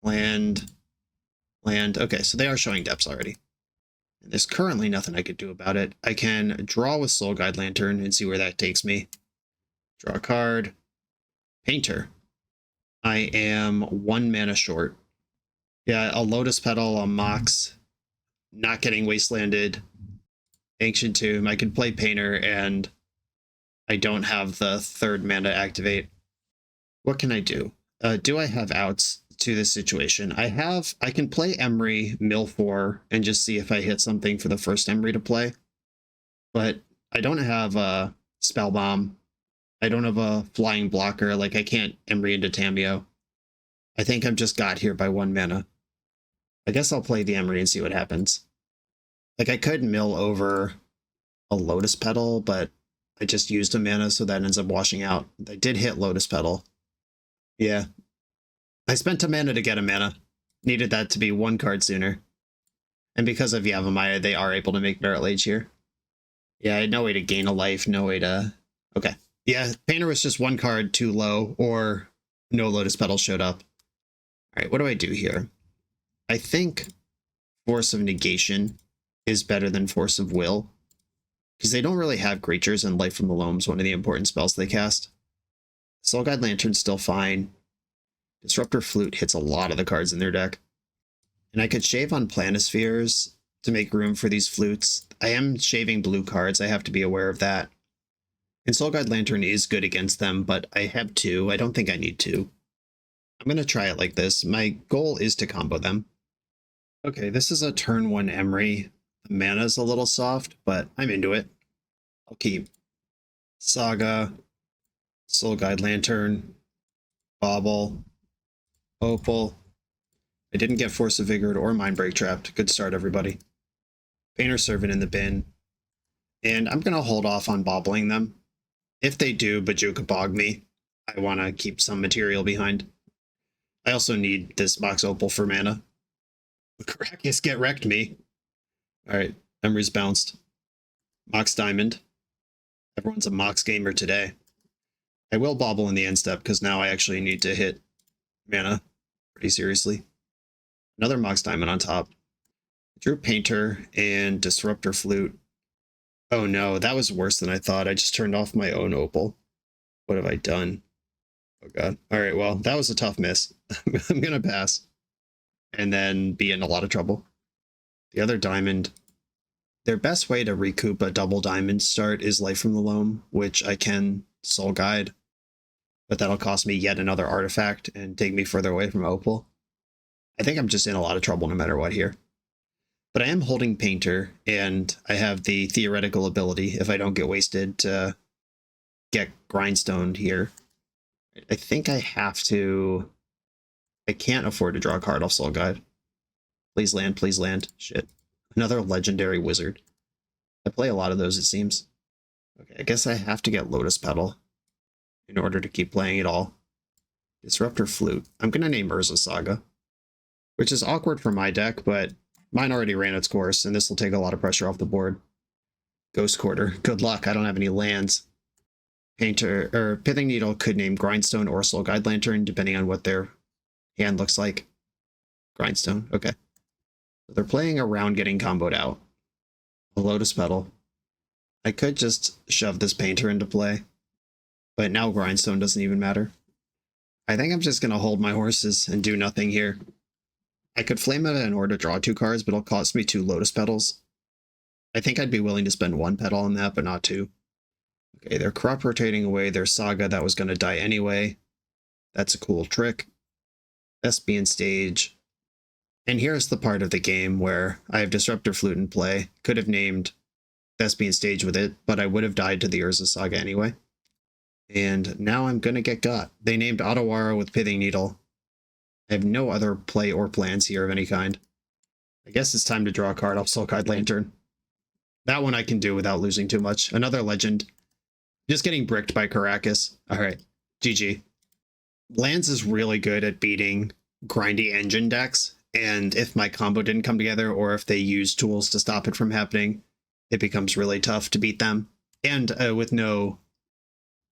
B: Land. Okay, so they are showing Depths already. And there's currently nothing I could do about it. I can draw with Soul Guide Lantern and see where that takes me. Draw a card. Painter. I am 1 mana short. Yeah, a Lotus Petal, a Mox, not getting Wastelanded, Ancient Tomb. I can play Painter, and I don't have the 3rd mana to activate. What can I do? Do I have outs to this situation? I can play Emery, mill 4, and just see if I hit something for the first Emery to play. But I don't have a Spell Bomb. I don't have a flying blocker, like I can't Emery into Tameo. I think I'm just got here by 1 mana. I guess I'll play the Emery and see what happens. Like, I could mill over a Lotus Petal, but I just used a mana, so that ends up washing out. I did hit Lotus Petal. Yeah. I spent a mana to get a mana. Needed that to be 1 card sooner. And because of Yavimaya, they are able to make Merit Lage here. Yeah, I had no way to gain a life, no way to... Okay. Yeah, Painter was just 1 card too low, or no Lotus Petal showed up. Alright, what do I do here? I think Force of Negation is better than Force of Will, because they don't really have creatures, and Life from the Loam is one of the important spells they cast. Soul Guide Lantern's still fine. Disruptor Flute hits a lot of the cards in their deck. And I could shave on Planispheres to make room for these flutes. I am shaving blue cards, I have to be aware of that. And Soul Guide Lantern is good against them, but I have 2. I don't think I need 2. I'm going to try it like this. My goal is to combo them. Okay, this is a turn 1 Emery. The mana's a little soft, but I'm into it. I'll keep Saga, Soul Guide Lantern, Bauble, Opal. I didn't get Force of Vigor or Mindbreak Trapped. Good start, everybody. Painter Servant in the bin. And I'm going to hold off on bobbling them. If they do Bajuka Bog me, I want to keep some material behind. I also need this Mox Opal for mana. Caracas get wrecked me. Alright, Emery's bounced. Mox Diamond. Everyone's a Mox gamer today. I will bobble in the end step because now I actually need to hit mana pretty seriously. Another Mox Diamond on top. Drew Painter and Disruptor Flute. Oh no, that was worse than I thought. I just turned off my own Opal. What have I done? Oh god. Alright, well, that was a tough miss. I'm gonna pass. and then be in a lot of trouble. The other diamond, their best way to recoup a double diamond start is Life from the Loam, which I can Soul Guide, but that'll cost me yet another artifact and take me further away from Opal. I think I'm just in a lot of trouble no matter what here. But I am holding Painter, and I have the theoretical ability, if I don't get wasted, to get Grindstone here. I think I have to... I can't afford to draw a card off Soul Guide. Please land, please land. Shit. Another legendary wizard. I play a lot of those, it seems. Okay, I guess I have to get Lotus Petal in order to keep playing it all. Disruptor Flute. I'm going to name Urza Saga, which is awkward for my deck, but mine already ran its course, and this will take a lot of pressure off the board. Ghost Quarter. Good luck, I don't have any lands. Painter, or Pithing Needle could name Grindstone or Soul Guide Lantern, depending on what their hand looks like. Grindstone, okay. So they're playing around getting comboed out. A Lotus Petal. I could just shove this Painter into play, but now Grindstone doesn't even matter. I think I'm just going to hold my horses and do nothing here. I could flame it in order to draw 2 cards, but it'll cost me 2 Lotus Petals. I think I'd be willing to spend 1 petal on that, but not 2. Okay, they're crop rotating away their Saga that was going to die anyway. That's a cool trick. Thespian Stage. And here's the part of the game where I have Disruptor Flute in play. Could have named Thespian Stage with it, but I would have died to the Urza Saga anyway. And now I'm going to get got. They named Otawara with Pithing Needle. I have no other play or plans here of any kind. I guess it's time to draw a card off Soul Guide Lantern. That one I can do without losing too much. Another legend. Just getting bricked by Caracas. Alright, GG. Lands is really good at beating grindy engine decks, and if my combo didn't come together, or if they use tools to stop it from happening, it becomes really tough to beat them. And with no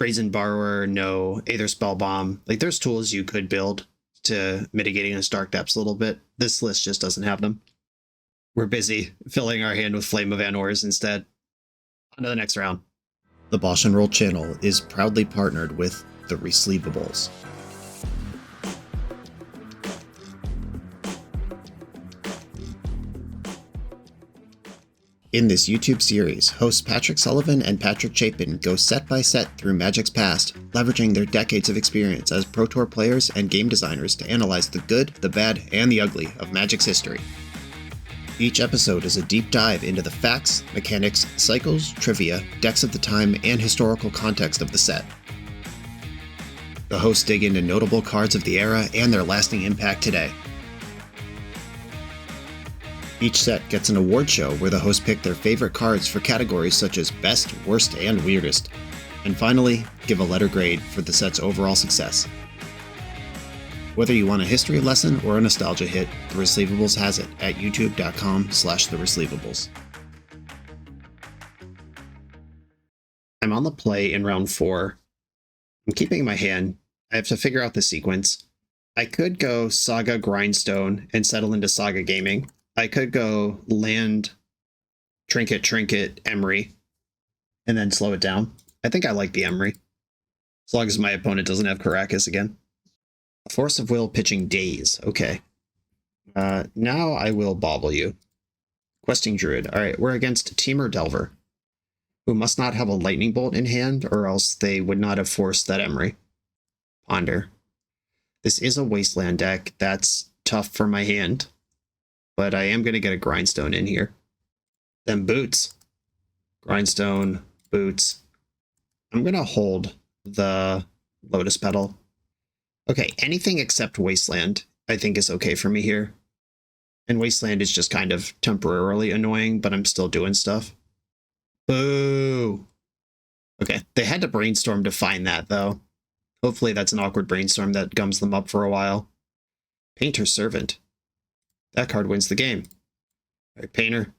B: Brazen Borrower, no Aether Spell Bomb, like there's tools you could build to mitigate against Dark Depths a little bit. This list just doesn't have them. We're busy filling our hand with Flame of Anors instead. On to the next round.
C: The BoshNRoll channel is proudly partnered with the Resleevables. In this YouTube series, hosts Patrick Sullivan and Patrick Chapin go set by set through Magic's past, leveraging their decades of experience as Pro Tour players and game designers to analyze the good, the bad, and the ugly of Magic's history. Each episode is a deep dive into the facts, mechanics, cycles, trivia, decks of the time, and historical context of the set. The hosts dig into notable cards of the era and their lasting impact today. Each set gets an award show where the hosts pick their favorite cards for categories such as Best, Worst, and Weirdest. And finally, give a letter grade for the set's overall success. Whether you want a history lesson or a nostalgia hit, The Resleevables has it at youtube.com/TheResleevables.
B: I'm on the play in round 4. I'm keeping my hand. I have to figure out the sequence. I could go Saga Grindstone and settle into Saga Gaming. I could go land Trinket Emery and then slow it down. I think I like the Emery, as long as my opponent doesn't have Caracas again. Force of Will pitching Daze. Okay. Now I will bobble you. Questing Druid. Alright, we're against Teamer Delver, who must not have a Lightning Bolt in hand, or else they would not have forced that Emery. Ponder. This is a Wasteland deck. That's tough for my hand, but I am going to get a Grindstone in here. Then Boots. Grindstone, Boots. I'm going to hold the Lotus Petal. Okay, anything except Wasteland I think is okay for me here. And Wasteland is just kind of temporarily annoying, but I'm still doing stuff. Boo! Okay, they had to brainstorm to find that, though. Hopefully that's an awkward brainstorm that gums them up for a while. Painter Servant. That card wins the game. Alright, Painter.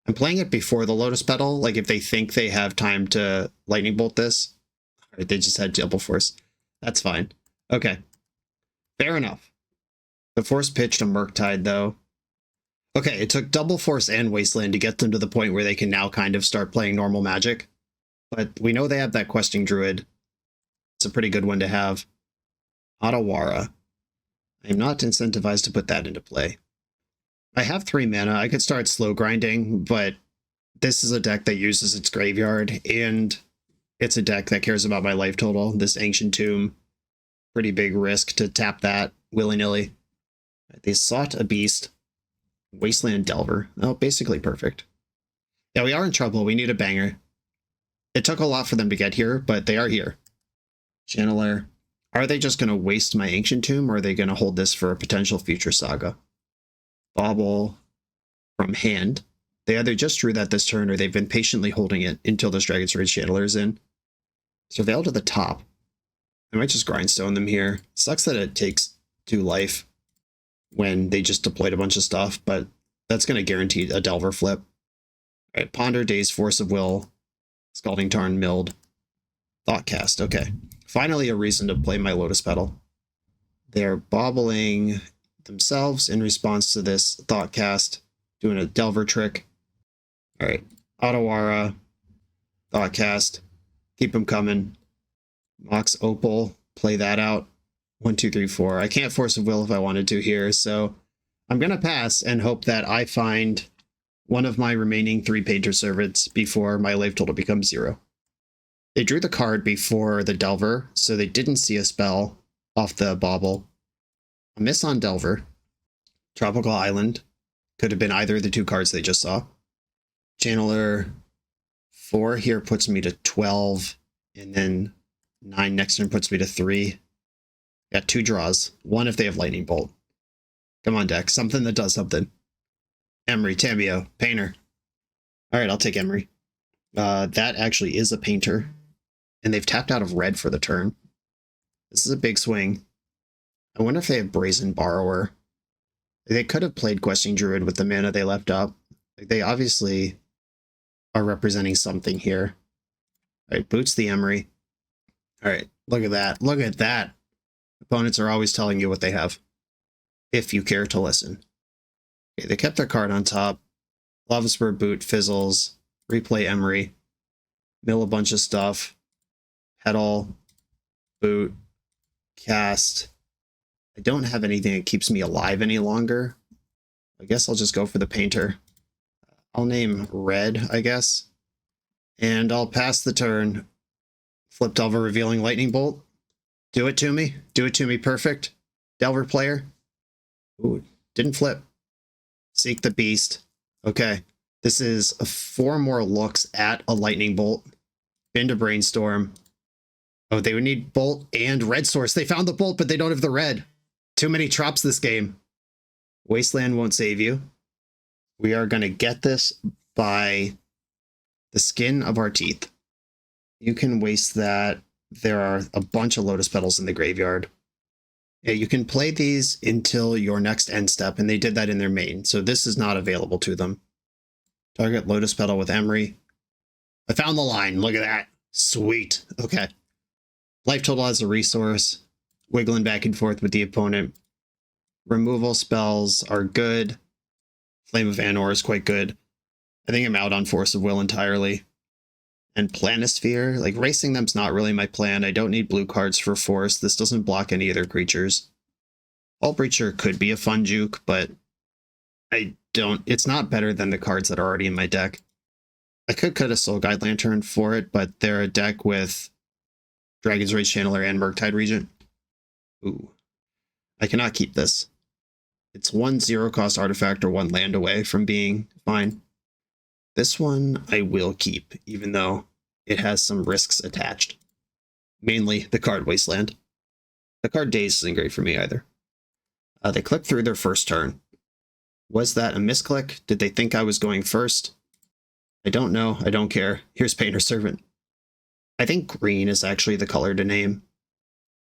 B: I'm playing it before the Lotus Petal, like if they think they have time to Lightning Bolt this. Alright, they just had Double Force. That's fine. Okay. Fair enough. The Force pitched a Murktide, though. Okay, it took Double Force and Wasteland to get them to the point where they can now kind of start playing normal Magic. But we know they have that Questing Druid. It's a pretty good one to have. Otawara. I am not incentivized to put that into play. I have 3 mana. I could start slow grinding, but this is a deck that uses its graveyard, and it's a deck that cares about my life total. This Ancient Tomb, pretty big risk to tap that willy-nilly. They sought a beast. Wasteland Delver. Oh, basically perfect. Yeah, we are in trouble. We need a banger. It took a lot for them to get here, but they are here. Channeler. Are they just going to waste my Ancient Tomb, or are they going to hold this for a potential future saga? Bauble from hand. They either just drew that this turn, or they've been patiently holding it until this Dragon's Rage Channeler is in. Surveil to the top. I might just grindstone them here. Sucks that it takes 2 life when they just deployed a bunch of stuff, but that's going to guarantee a Delver flip. All right, Ponder, Daze, Force of Will, Scalding Tarn, Milled, Thoughtcast. Okay, finally a reason to play my Lotus Petal. They're bobbling themselves in response to this Thoughtcast, doing a Delver trick. All right, Otawara, Thoughtcast, keep them coming. Mox Opal, play that out. 1, 2, 3, 4. I can't Force of Will if I wanted to here, so I'm going to pass and hope that I find one of my remaining 3 Painter Servants before my life total becomes 0. They drew the card before the Delver, so they didn't see a spell off the Bauble. A miss on Delver. Tropical Island. Could have been either of the 2 cards they just saw. Channeler 4 here puts me to 12, and then 9 next turn puts me to 3. Got 2 draws. 1 if they have Lightning Bolt. Come on, deck. Something that does something. Emery, Tambio, Painter. All right, I'll take Emery. That actually is a Painter, and they've tapped out of red for the turn. This is a big swing. I wonder if they have Brazen Borrower. They could have played Questing Druid with the mana they left up. Like, they obviously are representing something here. All right, boots the Emery. All right, look at that. Look at that. Opponents are always telling you what they have, if you care to listen. Okay, they kept their card on top. Lava Spur boot, fizzles, replay Emery, mill a bunch of stuff, petal, boot, cast. I don't have anything that keeps me alive any longer. I guess I'll just go for the Painter. I'll name red, I guess. And I'll pass the turn. Flip Delver, revealing Lightning Bolt. Do it to me. Do it to me. Perfect. Delver player. Ooh, didn't flip. Seek the Beast. Okay. This is 4 more looks at a Lightning Bolt. Been to Brainstorm. Oh, they would need Bolt and Red Source. They found the Bolt, but they don't have the red. Too many traps this game. Wasteland won't save you. We are going to get this by the skin of our teeth. You can waste that. There are a bunch of Lotus Petals in the graveyard. Yeah, you can play these until your next end step, and they did that in their main, so this is not available to them. Target Lotus Petal with Emery. I found the line. Look at that. Sweet. Okay. Life total as a resource. Wiggling back and forth with the opponent. Removal spells are good. Flame of Anor is quite good. I think I'm out on Force of Will entirely. And Planisphere, like, racing them's not really my plan. I don't need blue cards for Force. This doesn't block any other creatures. All Breacher could be a fun juke, but it's not better than the cards that are already in my deck. I could cut a Soul Guide Lantern for it, but they're a deck with Dragon's Rage Channeler and Murktide Regent. Ooh. I cannot keep this. It's 1 0-cost artifact or 1 land away from being fine. This one I will keep, even though it has some risks attached. Mainly the card Wasteland. The card Daze isn't great for me either. They clicked through their first turn. Was that a misclick? Did they think I was going first? I don't know. I don't care. Here's Painter Servant. I think green is actually the color to name.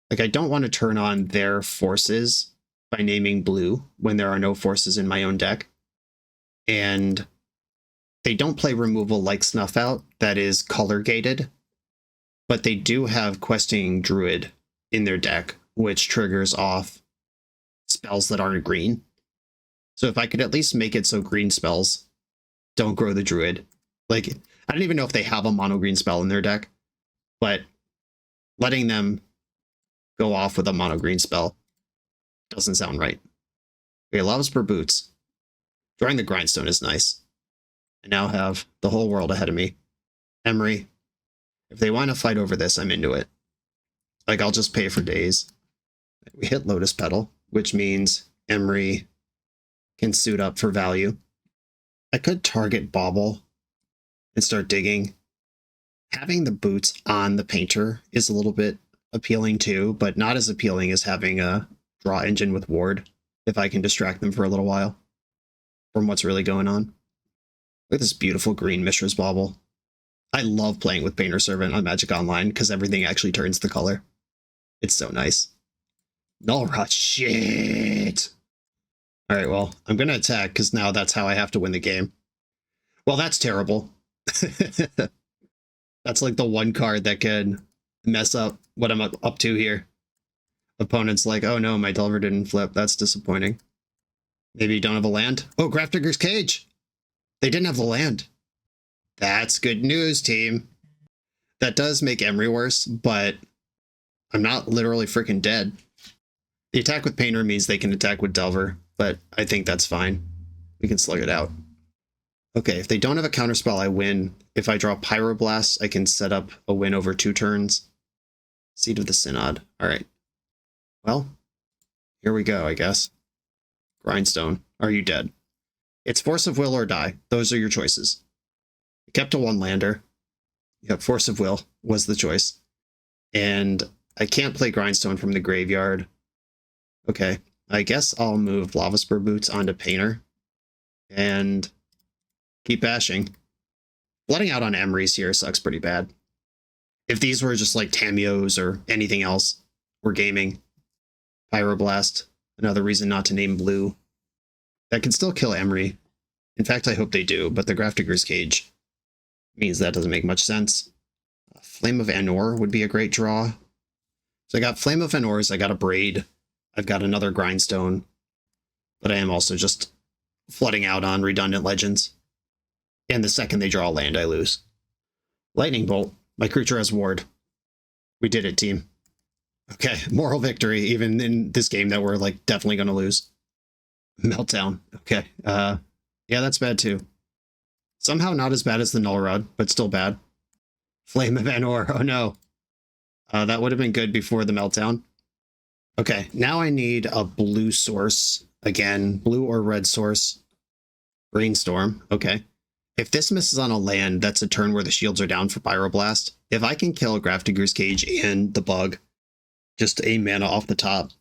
B: Like, I don't want to turn on their forces by naming blue when there are no forces in my own deck. And they don't play removal like Snuff Out, that is color gated, but they do have Questing Druid in their deck, which triggers off spells that aren't green. So if I could at least make it so green spells don't grow the Druid. Like, I don't even know if they have a mono green spell in their deck, but letting them go off with a mono green spell Doesn't sound right. Okay, Lava Spur Boots. Drawing the Grindstone is nice. I now have the whole world ahead of me. Emery. If they want to fight over this, I'm into it. Like, I'll just pay for days. We hit Lotus Petal, which means Emery can suit up for value. I could target Bauble and start digging. Having the boots on the painter is a little bit appealing too, but not as appealing as having a draw engine with Ward, if I can distract them for a little while from what's really going on. Look at this beautiful green Mishra's Bauble. I love playing with Painter Servant on Magic Online because everything actually turns the color. It's so nice. Null Rot, shit! Alright, well, I'm going to attack because now that's how I have to win the game. Well, that's terrible. That's like the one card that could mess up what I'm up to here. Opponent's like, oh no, my Delver didn't flip. That's disappointing. Maybe you don't have a land? Oh, Grafdigger's Cage! They didn't have the land. That's good news, team. That does make Emery worse, but I'm not literally freaking dead. The attack with Painter means they can attack with Delver, but I think that's fine. We can slug it out. Okay, if they don't have a counterspell, I win. If I draw Pyroblast, I can set up a win over 2 turns. Seed of the Synod. Alright. Well, here we go, I guess. Grindstone. Are you dead? It's Force of Will or die. Those are your choices. You kept a 1-lander. Yep, Force of Will was the choice. And I can't play Grindstone from the graveyard. Okay, I guess I'll move Lava Spur Boots onto Painter. And keep bashing. Blooding out on Emery's here sucks pretty bad. If these were just like Tamios or anything else, we're gaming. Pyroblast, another reason not to name blue. That can still kill Emery. In fact, I hope they do, but the Grafdigger's Cage means that doesn't make much sense. Flame of Anor would be a great draw. So I got Flame of Anors, I got a Braid, I've got another Grindstone, but I am also just flooding out on redundant legends. And the second they draw a land, I lose. Lightning Bolt. My creature has Ward. We did it, team. Okay, moral victory, even in this game that we're like definitely going to lose. Meltdown. Okay. Yeah, that's bad too. Somehow not as bad as the Null Rod, but still bad. Flame of Anor. Oh no. That would have been good before the Meltdown. Okay, now I need a blue source. Again, blue or red source. Brainstorm. Okay. If this misses on a land, that's a turn where the shields are down for Pyroblast. If I can kill Grafdigger's Cage and the bug, just a mana off the top,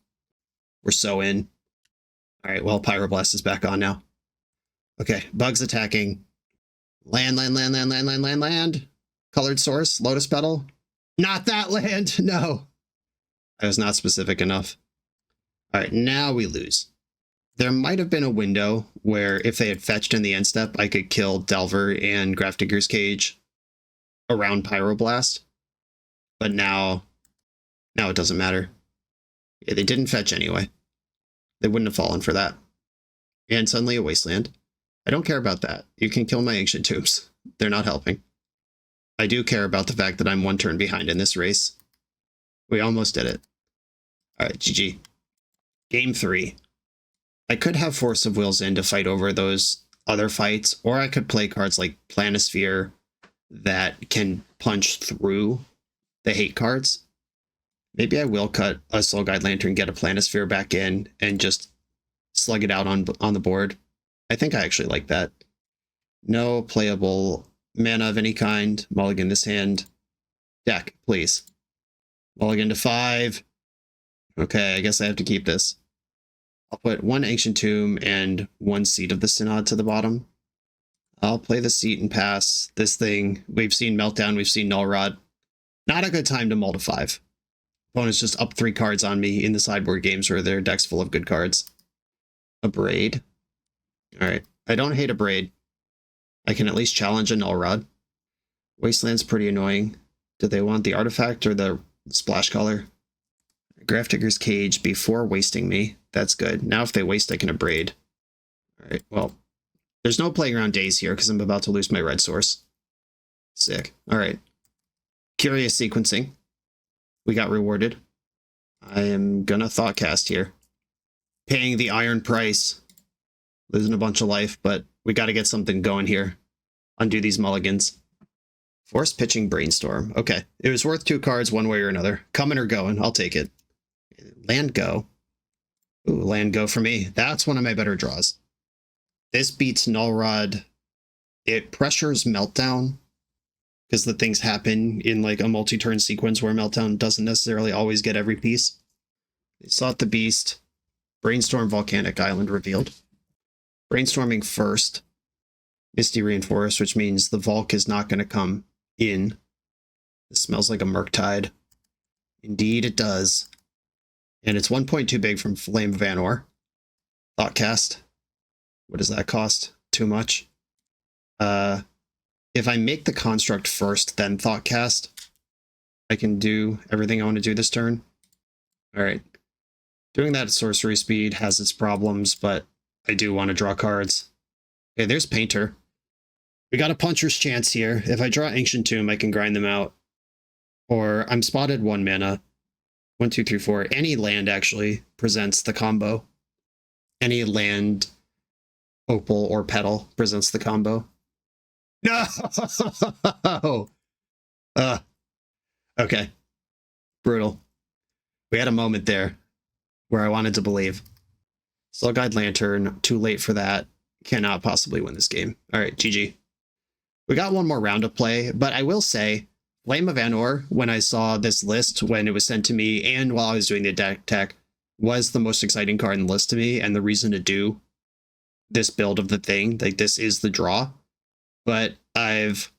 B: we're so in. Alright, well, Pyroblast is back on now. Okay, bug's attacking. Land. Colored source, Lotus Petal. Not that land! No! I was not specific enough. Alright, now we lose. There might have been a window where if they had fetched in the end step, I could kill Delver and Grafdigger's Cage around Pyroblast. But now it doesn't matter. Yeah, they didn't fetch anyway. They wouldn't have fallen for that. And suddenly a Wasteland. I don't care about that. You can kill my Ancient Tombs. They're not helping. I do care about the fact that I'm 1 turn behind in this race. We almost did it. Alright, GG. Game 3. I could have Force of Wills in to fight over those other fights, or I could play cards like Planisphere that can punch through the hate cards. Maybe I will cut a Soul Guide Lantern, get a Planisphere back in, and just slug it out on the board. I think I actually like that. No playable mana of any kind. Mulligan this hand. Deck, please. Mulligan to 5. Okay, I guess I have to keep this. I'll put 1 Ancient Tomb and 1 Seat of the Synod to the bottom. I'll play the Seat and pass. This thing, we've seen Meltdown, we've seen Null Rod. Not a good time to mull to 5. Opponent's just up 3 cards on me in the sideboard games where their deck's full of good cards. A Braid. Alright, I don't hate a Braid. I can at least challenge a Null Rod. Wasteland's pretty annoying. Do they want the artifact or the splash color? Grafdigger's Cage before wasting me. That's good. Now if they waste, I can Abrade. Alright, well, there's no playing around days here because I'm about to lose my red source. Sick. Alright. Curious sequencing. We got rewarded. I am gonna Thoughtcast here. paying the iron price, losing a bunch of life, but we got to get something going here. Undo these mulligans. Forced pitching Brainstorm. Okay, it was worth 2 cards one way or another. Coming or going, I'll take it. Land go. Ooh, land go for me. That's one of my better draws. This beats Null Rod. It pressures Meltdown, because the things happen in like a multi-turn sequence where Meltdown doesn't necessarily always get every piece. They sought the beast. Brainstorm Volcanic Island revealed. Brainstorming first. Misty Rainforest, which means the Volk is not going to come in. It smells like a Murktide. Indeed it does. And it's 1.2 big from Flame of Anor. Thoughtcast. What does that cost? Too much. If I make the construct first, then Thoughtcast, I can do everything I want to do this turn. Alright. Doing that at sorcery speed has its problems, but I do want to draw cards. Okay, there's Painter. We got a puncher's chance here. If I draw Ancient Tomb, I can grind them out. Or I'm spotted 1 mana. 1, 2, 3, 4. Any land actually presents the combo. Any land, opal or petal, presents the combo. No! Okay. Brutal. We had a moment there where I wanted to believe. Soul Guide Lantern, too late for that. Cannot possibly win this game. All right, GG. We got one more round of play, but I will say, Flame of Anor, when I saw this list, when it was sent to me, and while I was doing the deck tech, was the most exciting card in the list to me, and the reason to do this build of the thing. Like, this is the draw. But I've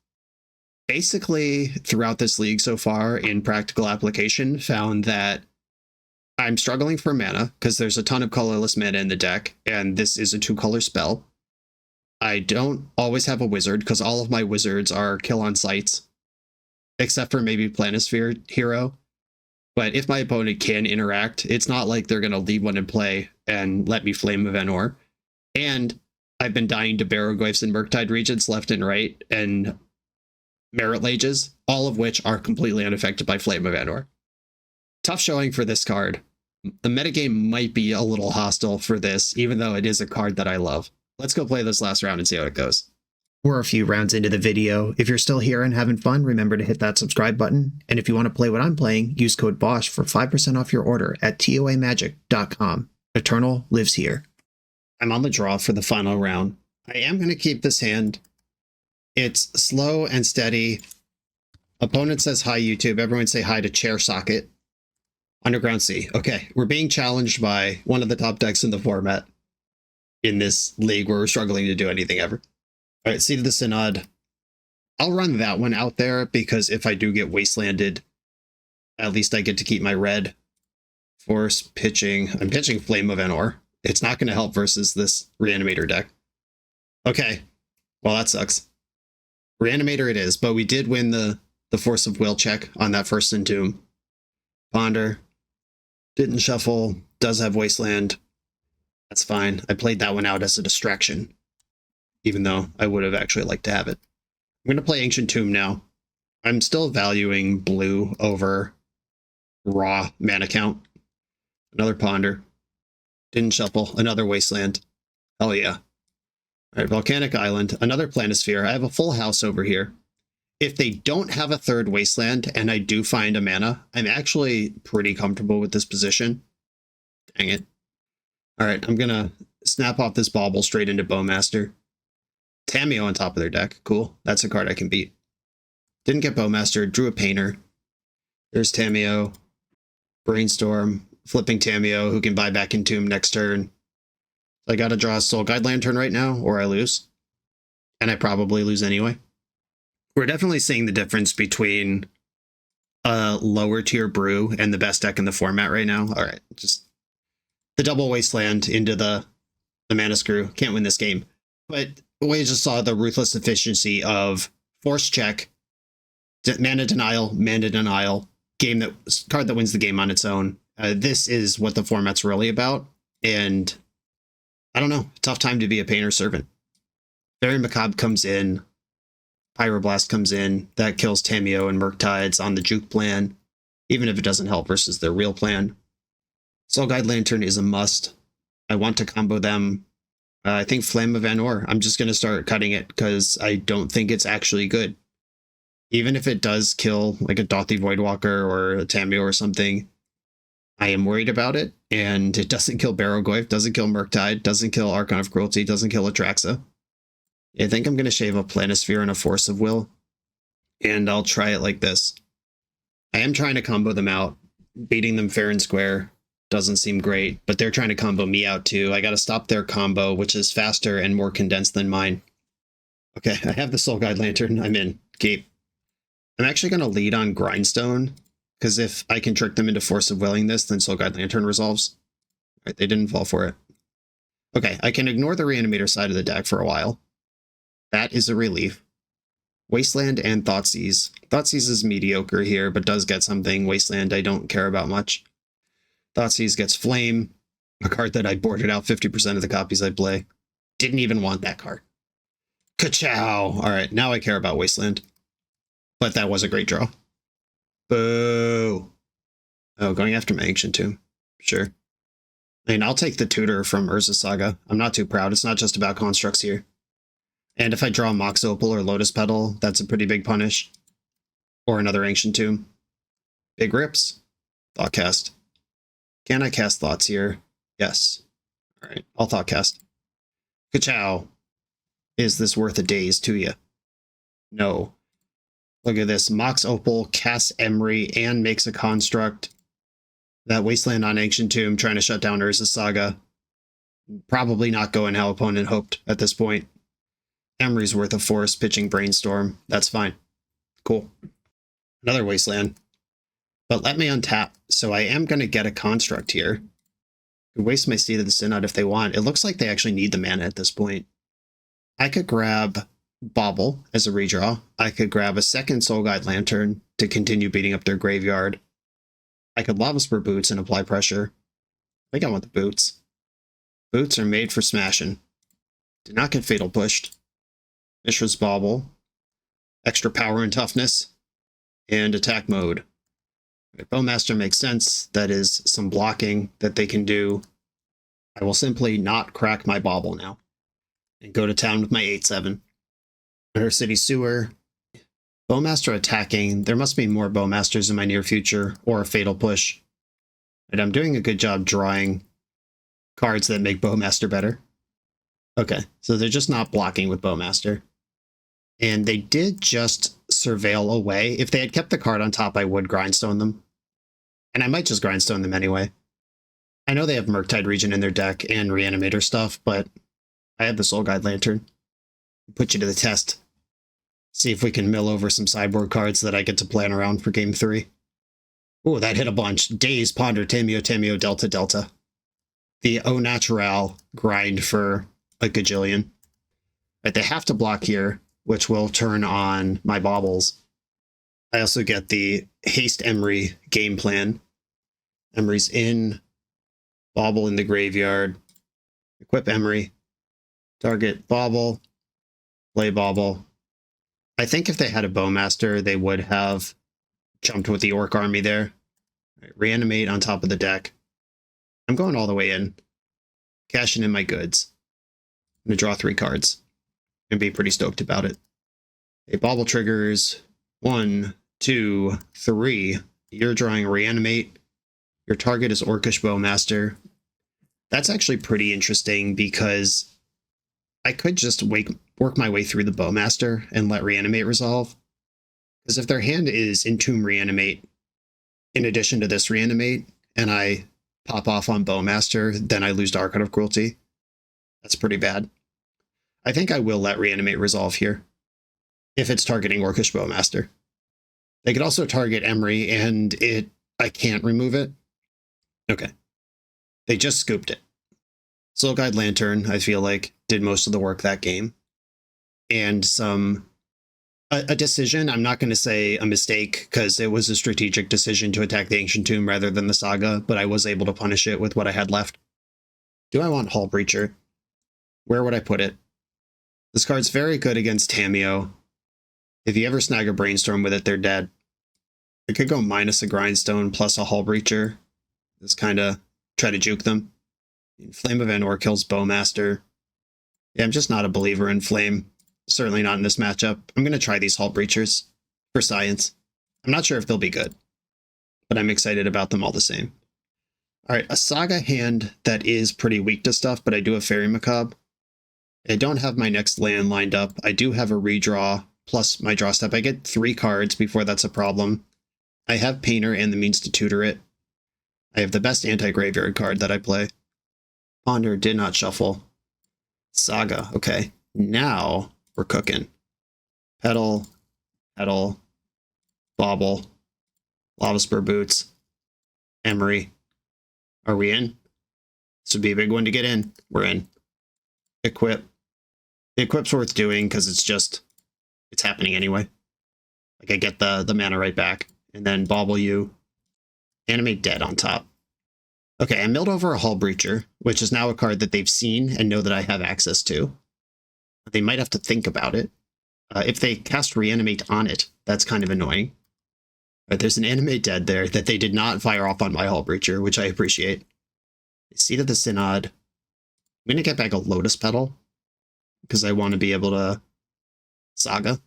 B: basically, throughout this league so far, in practical application, found that I'm struggling for mana, because there's a ton of colorless mana in the deck, and this is a 2-color spell. I don't always have a wizard, because all of my wizards are kill on sights, except for maybe Planisphere Hero. But if my opponent can interact, it's not like they're going to leave one in play and let me Flame of Anor. And I've been dying to Barrowglyphs and Murktide Regents left and right, and Merit Lages, all of which are completely unaffected by Flame of Anor. Tough showing for this card. The metagame might be a little hostile for this, even though it is a card that I love. Let's go play this last round and see how it goes. We're a few rounds into the video. If you're still here and having fun, remember to hit that subscribe button. And if you want to play what I'm playing, use code BOSH for 5% off your order at toamagic.com. Eternal lives here. I'm on the draw for the final round. I am going to keep this hand. It's slow and steady. Opponent says hi, YouTube. Everyone say hi to Chair Socket. Underground Sea. Okay, we're being challenged by one of the top decks in the format in this league where we're struggling to do anything ever. All right, Seed of the Synod. I'll run that one out there because if I do get wastelanded, at least I get to keep my red. Force pitching. I'm pitching Flame of Anor. It's not going to help versus this Reanimator deck. Okay, well, that sucks. Reanimator it is, but we did win the Force of Will check on that first Entomb. Ponder. Didn't shuffle. Does have Wasteland. That's fine. I played that one out as a distraction, even though I would have actually liked to have it. I'm going to play Ancient Tomb now. I'm still valuing blue over raw mana count. Another Ponder. Didn't shuffle. Another Wasteland. Hell yeah. All right, Volcanic Island. Another Planisphere. I have a full house over here. If they don't have a third Wasteland and I do find a mana, I'm actually pretty comfortable with this position. Dang it. All right, I'm going to snap off this Bauble straight into Bowmaster. Tamiyo on top of their deck. Cool. That's a card I can beat. Didn't get Bowmaster. Drew a Painter. There's Tamiyo. Brainstorm. Flipping Tamiyo, who can buy back Entomb next turn. I got to draw a Soul Guide Lantern right now, or I lose. And I probably lose anyway. We're definitely seeing the difference between a lower tier brew and the best deck in the format right now. All right, just the double Wasteland into the mana screw. Can't win this game. But we just saw the ruthless efficiency of Force Check, mana denial, card that wins the game on its own. This is what the format's really about. And I don't know, tough time to be a Painter Servant. Very Macabre comes in. Pyroblast comes in. That kills Tamiyo and Murktides on the Juke plan, even if it doesn't help versus their real plan. Soul Guide Lantern is a must. I want to combo them. I think Flame of Anor. I'm just going to start cutting it because I don't think it's actually good. Even if it does kill like a Dothy Voidwalker or a Tamio or something, I am worried about it. And it doesn't kill Barrowgoyf, doesn't kill Murktide, doesn't kill Archon of Cruelty, doesn't kill Atraxa. I think I'm going to shave a Planisphere and a Force of Will. And I'll try it like this. I am trying to combo them out. Beating them fair and square doesn't seem great, but they're trying to combo me out too. I got to stop their combo, which is faster and more condensed than mine. Okay, I have the Soul Guide Lantern. I'm in. Gape. I'm actually going to lead on Grindstone, because if I can trick them into Force of Willing this, then Soul Guide Lantern resolves. All right, they didn't fall for it. Okay, I can ignore the Reanimator side of the deck for a while. That is a relief. Wasteland and Thoughtseize. Thoughtseize is mediocre here, but does get something. Wasteland I don't care about much. Thoughtseize gets Flame, a card that I boarded out 50% of the copies I play. Didn't even want that card. Ka-chow! Alright, now I care about Wasteland. But that was a great draw. Boo! Oh, going after my Ancient Tomb. Sure. I mean, I'll take the Tutor from Urza Saga. I'm not too proud. It's not just about constructs here. And if I draw Mox Opal or Lotus Petal, that's a pretty big punish. Or another Ancient Tomb. Big rips. Thoughtcast. Can I cast Thoughts here? Yes. Alright, I'll Thoughtcast. Ka-chow. Is this worth a daze to you? No. Look at this. Mox Opal casts Emery and makes a construct. That Wasteland on Ancient Tomb trying to shut down Urza Saga. Probably not going how opponent hoped at this point. Emery's worth a force pitching Brainstorm. That's fine. Cool. Another Wasteland. But let me untap. So I am going to get a construct here. Could waste my Seed of the Synod if they want. It looks like they actually need the mana at this point. I could grab Bauble as a redraw. I could grab a second Soul Guide Lantern to continue beating up their graveyard. I could Lava Spur Boots and apply pressure. I think I want the Boots. Boots are made for smashing. Did not get Fatal Pushed. Mishra's Bauble. Extra power and toughness. And attack mode. Bowmaster makes sense. That is some blocking that they can do. I will simply not crack my Bauble now. And go to town with my 8/7. Under City Sewer. Bowmaster attacking. There must be more Bowmasters in my near future. Or a Fatal Push. And I'm doing a good job drawing cards that make Bowmaster better. Okay, so they're just not blocking with Bowmaster. And they did just Surveil away. If they had kept the card on top, I would Grindstone them. And I might just Grindstone them anyway. I know they have Murktide Region in their deck and Reanimator stuff, but I have the Soul Guide Lantern. Put you to the test. See if we can mill over some sideboard cards that I get to plan around for game 3. Ooh, that hit a bunch. Daze, Ponder, Tamio, Tamio, Delta, Delta. The Au Natural grind for a gajillion. Right, they have to block here, which will turn on my Baubles. I also get the Haste Emery game plan. Emery's in. Bauble in the graveyard. Equip Emery. Target Bauble. Play Bauble. I think if they had a Bowmaster, they would have jumped with the Orc army there. Right, reanimate on top of the deck. I'm going all the way in. Cashing in my goods. I'm going to draw 3 cards. And be pretty stoked about it. A Bauble triggers 1, 2, 3. You're drawing Reanimate. Your target is Orcish Bowmaster. That's actually pretty interesting because I could just work my way through the Bowmaster and let Reanimate resolve. Because if their hand is Entomb Reanimate, in addition to this Reanimate, and I pop off on Bowmaster, then I lose to Archon of Cruelty. That's pretty bad. I think I will let Reanimate resolve here, if it's targeting Orcish Bowmaster. They could also target Emery, and I can't remove it. Okay. They just scooped it. Soul Guide Lantern, I feel like, did most of the work that game. And a decision, I'm not going to say a mistake, because it was a strategic decision to attack the Ancient Tomb rather than the Saga, but I was able to punish it with what I had left. Do I want Hull Breacher? Where would I put it? This card's very good against Tamio. If you ever snag a Brainstorm with it, they're dead. I could go minus a Grindstone plus a Hull Breacher. Just kind of try to juke them. Flame of Anor kills Bowmaster. Yeah, I'm just not a believer in Flame. Certainly not in this matchup. I'm going to try these Hull Breachers for science. I'm not sure if they'll be good, but I'm excited about them all the same. All right, a Saga hand that is pretty weak to stuff, but I do have Fairy Macabre. I don't have my next land lined up. I do have a redraw plus my draw step. I get 3 cards before that's a problem. I have Painter and the means to tutor it. I have the best anti-graveyard card that I play. Ponder did not shuffle. Saga, okay. Now we're cooking. Petal, Petal, Bauble, Lava Spur Boots, Emery. Are we in? This would be a big one to get in. We're in. Equip. The equip's worth doing because it's happening anyway. Like I get the mana right back. And then Bauble you. Animate Dead on top. Okay, I milled over a Hull Breacher, which is now a card that they've seen and know that I have access to. They might have to think about it. If they cast Reanimate on it, that's kind of annoying. But there's an Animate Dead there that they did not fire off on my Hull Breacher, which I appreciate. Seat of the Synod. I'm going to get back a Lotus Petal, because I want to be able to Saga.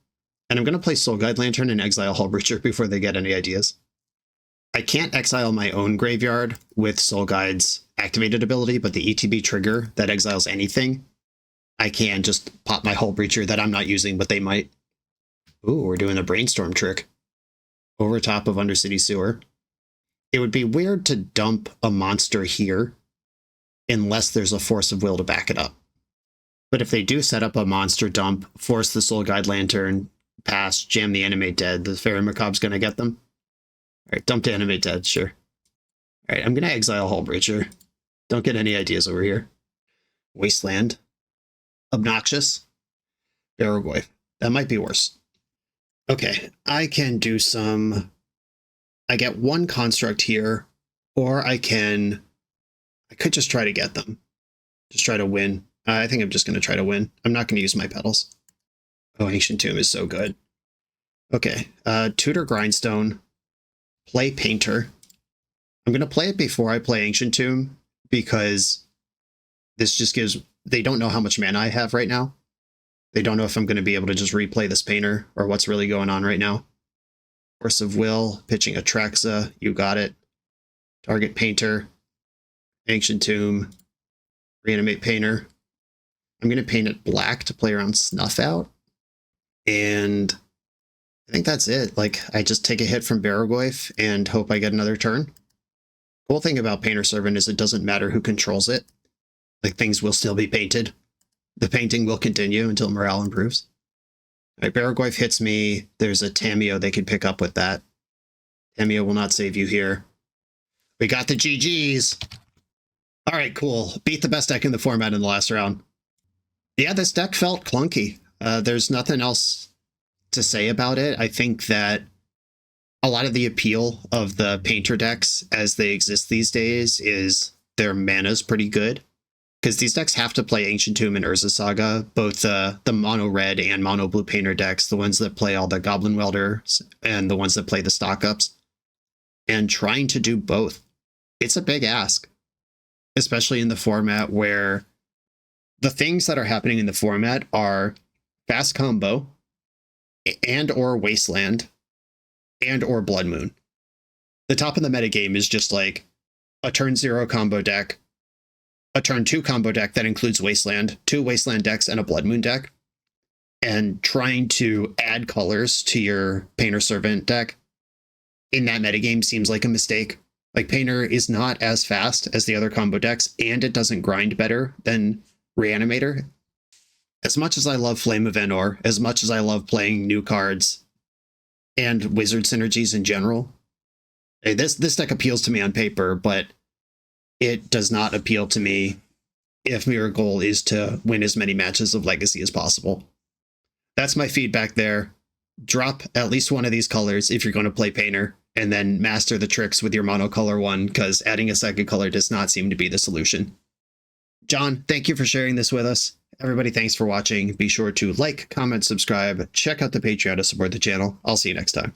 B: And I'm going to play Soul Guide Lantern and exile Hull Breacher before they get any ideas. I can't exile my own graveyard with Soul Guide's activated ability, but the ETB trigger that exiles anything, I can just pop my Hull Breacher that I'm not using, but they might. Ooh, we're doing a Brainstorm trick. Over top of Undercity Sewer. It would be weird to dump a monster here unless there's a Force of Will to back it up. But if they do set up a monster dump, force the Soul Guide Lantern, pass, jam the Animate Dead, the Fairy Macabre's going to get them. All right, dump to Animate Dead, sure. All right, I'm going to exile Hull Breacher. Don't get any ideas over here. Wasteland. Obnoxious. Barrogoyf. That might be worse. Okay, I can do some... I get 1 construct here, or I could just try to get them. Just try to win. I think I'm just going to try to win. I'm not going to use my petals. Oh, Ancient Tomb is so good. Okay, Tutor Grindstone. Play Painter. I'm going to play it before I play Ancient Tomb, because this just gives... They don't know how much mana I have right now. They don't know if I'm going to be able to just replay this Painter, or what's really going on right now. Force of Will, pitching Atraxa, you got it. Target Painter. Ancient Tomb. Reanimate Painter. I'm going to paint it black to play around Snuff Out. And I think that's it. Like, I just take a hit from Barrogoyf and hope I get another turn. Cool thing about Painter Servant is it doesn't matter who controls it. Like, things will still be painted. The painting will continue until morale improves. All right, Barrogoyf hits me. There's a Tameo they could pick up with that. Tameo will not save you here. We got the GGs. All right, cool. Beat the best deck in the format in the last round. Yeah, this deck felt clunky. There's nothing else to say about it. I think that a lot of the appeal of the Painter decks as they exist these days is their mana's pretty good. Because these decks have to play Ancient Tomb and Urza Saga, both the mono red and mono blue Painter decks, the ones that play all the Goblin Welders and the ones that play the stock ups. And trying to do both, it's a big ask, especially in the format where the things that are happening in the format are fast combo and or Wasteland and or Blood Moon. The top of the metagame is just like a turn 0 combo deck, a turn 2 combo deck that includes Wasteland, 2 Wasteland decks, and a Blood Moon deck. And trying to add colors to your Painter Servant deck in that metagame seems like a mistake. Like, Painter is not as fast as the other combo decks, and it doesn't grind better than Reanimator. As much as I love Flame of Anor, as much as I love playing new cards and wizard synergies in general, this deck appeals to me on paper, but it does not appeal to me if your goal is to win as many matches of Legacy as possible. That's my feedback there. Drop at least one of these colors if you're going to play Painter, and then master the tricks with your monocolor one, because adding a second color does not seem to be the solution. John, thank you for sharing this with us. Everybody, thanks for watching. Be sure to like, comment, subscribe, check out the Patreon to support the channel. I'll see you next time.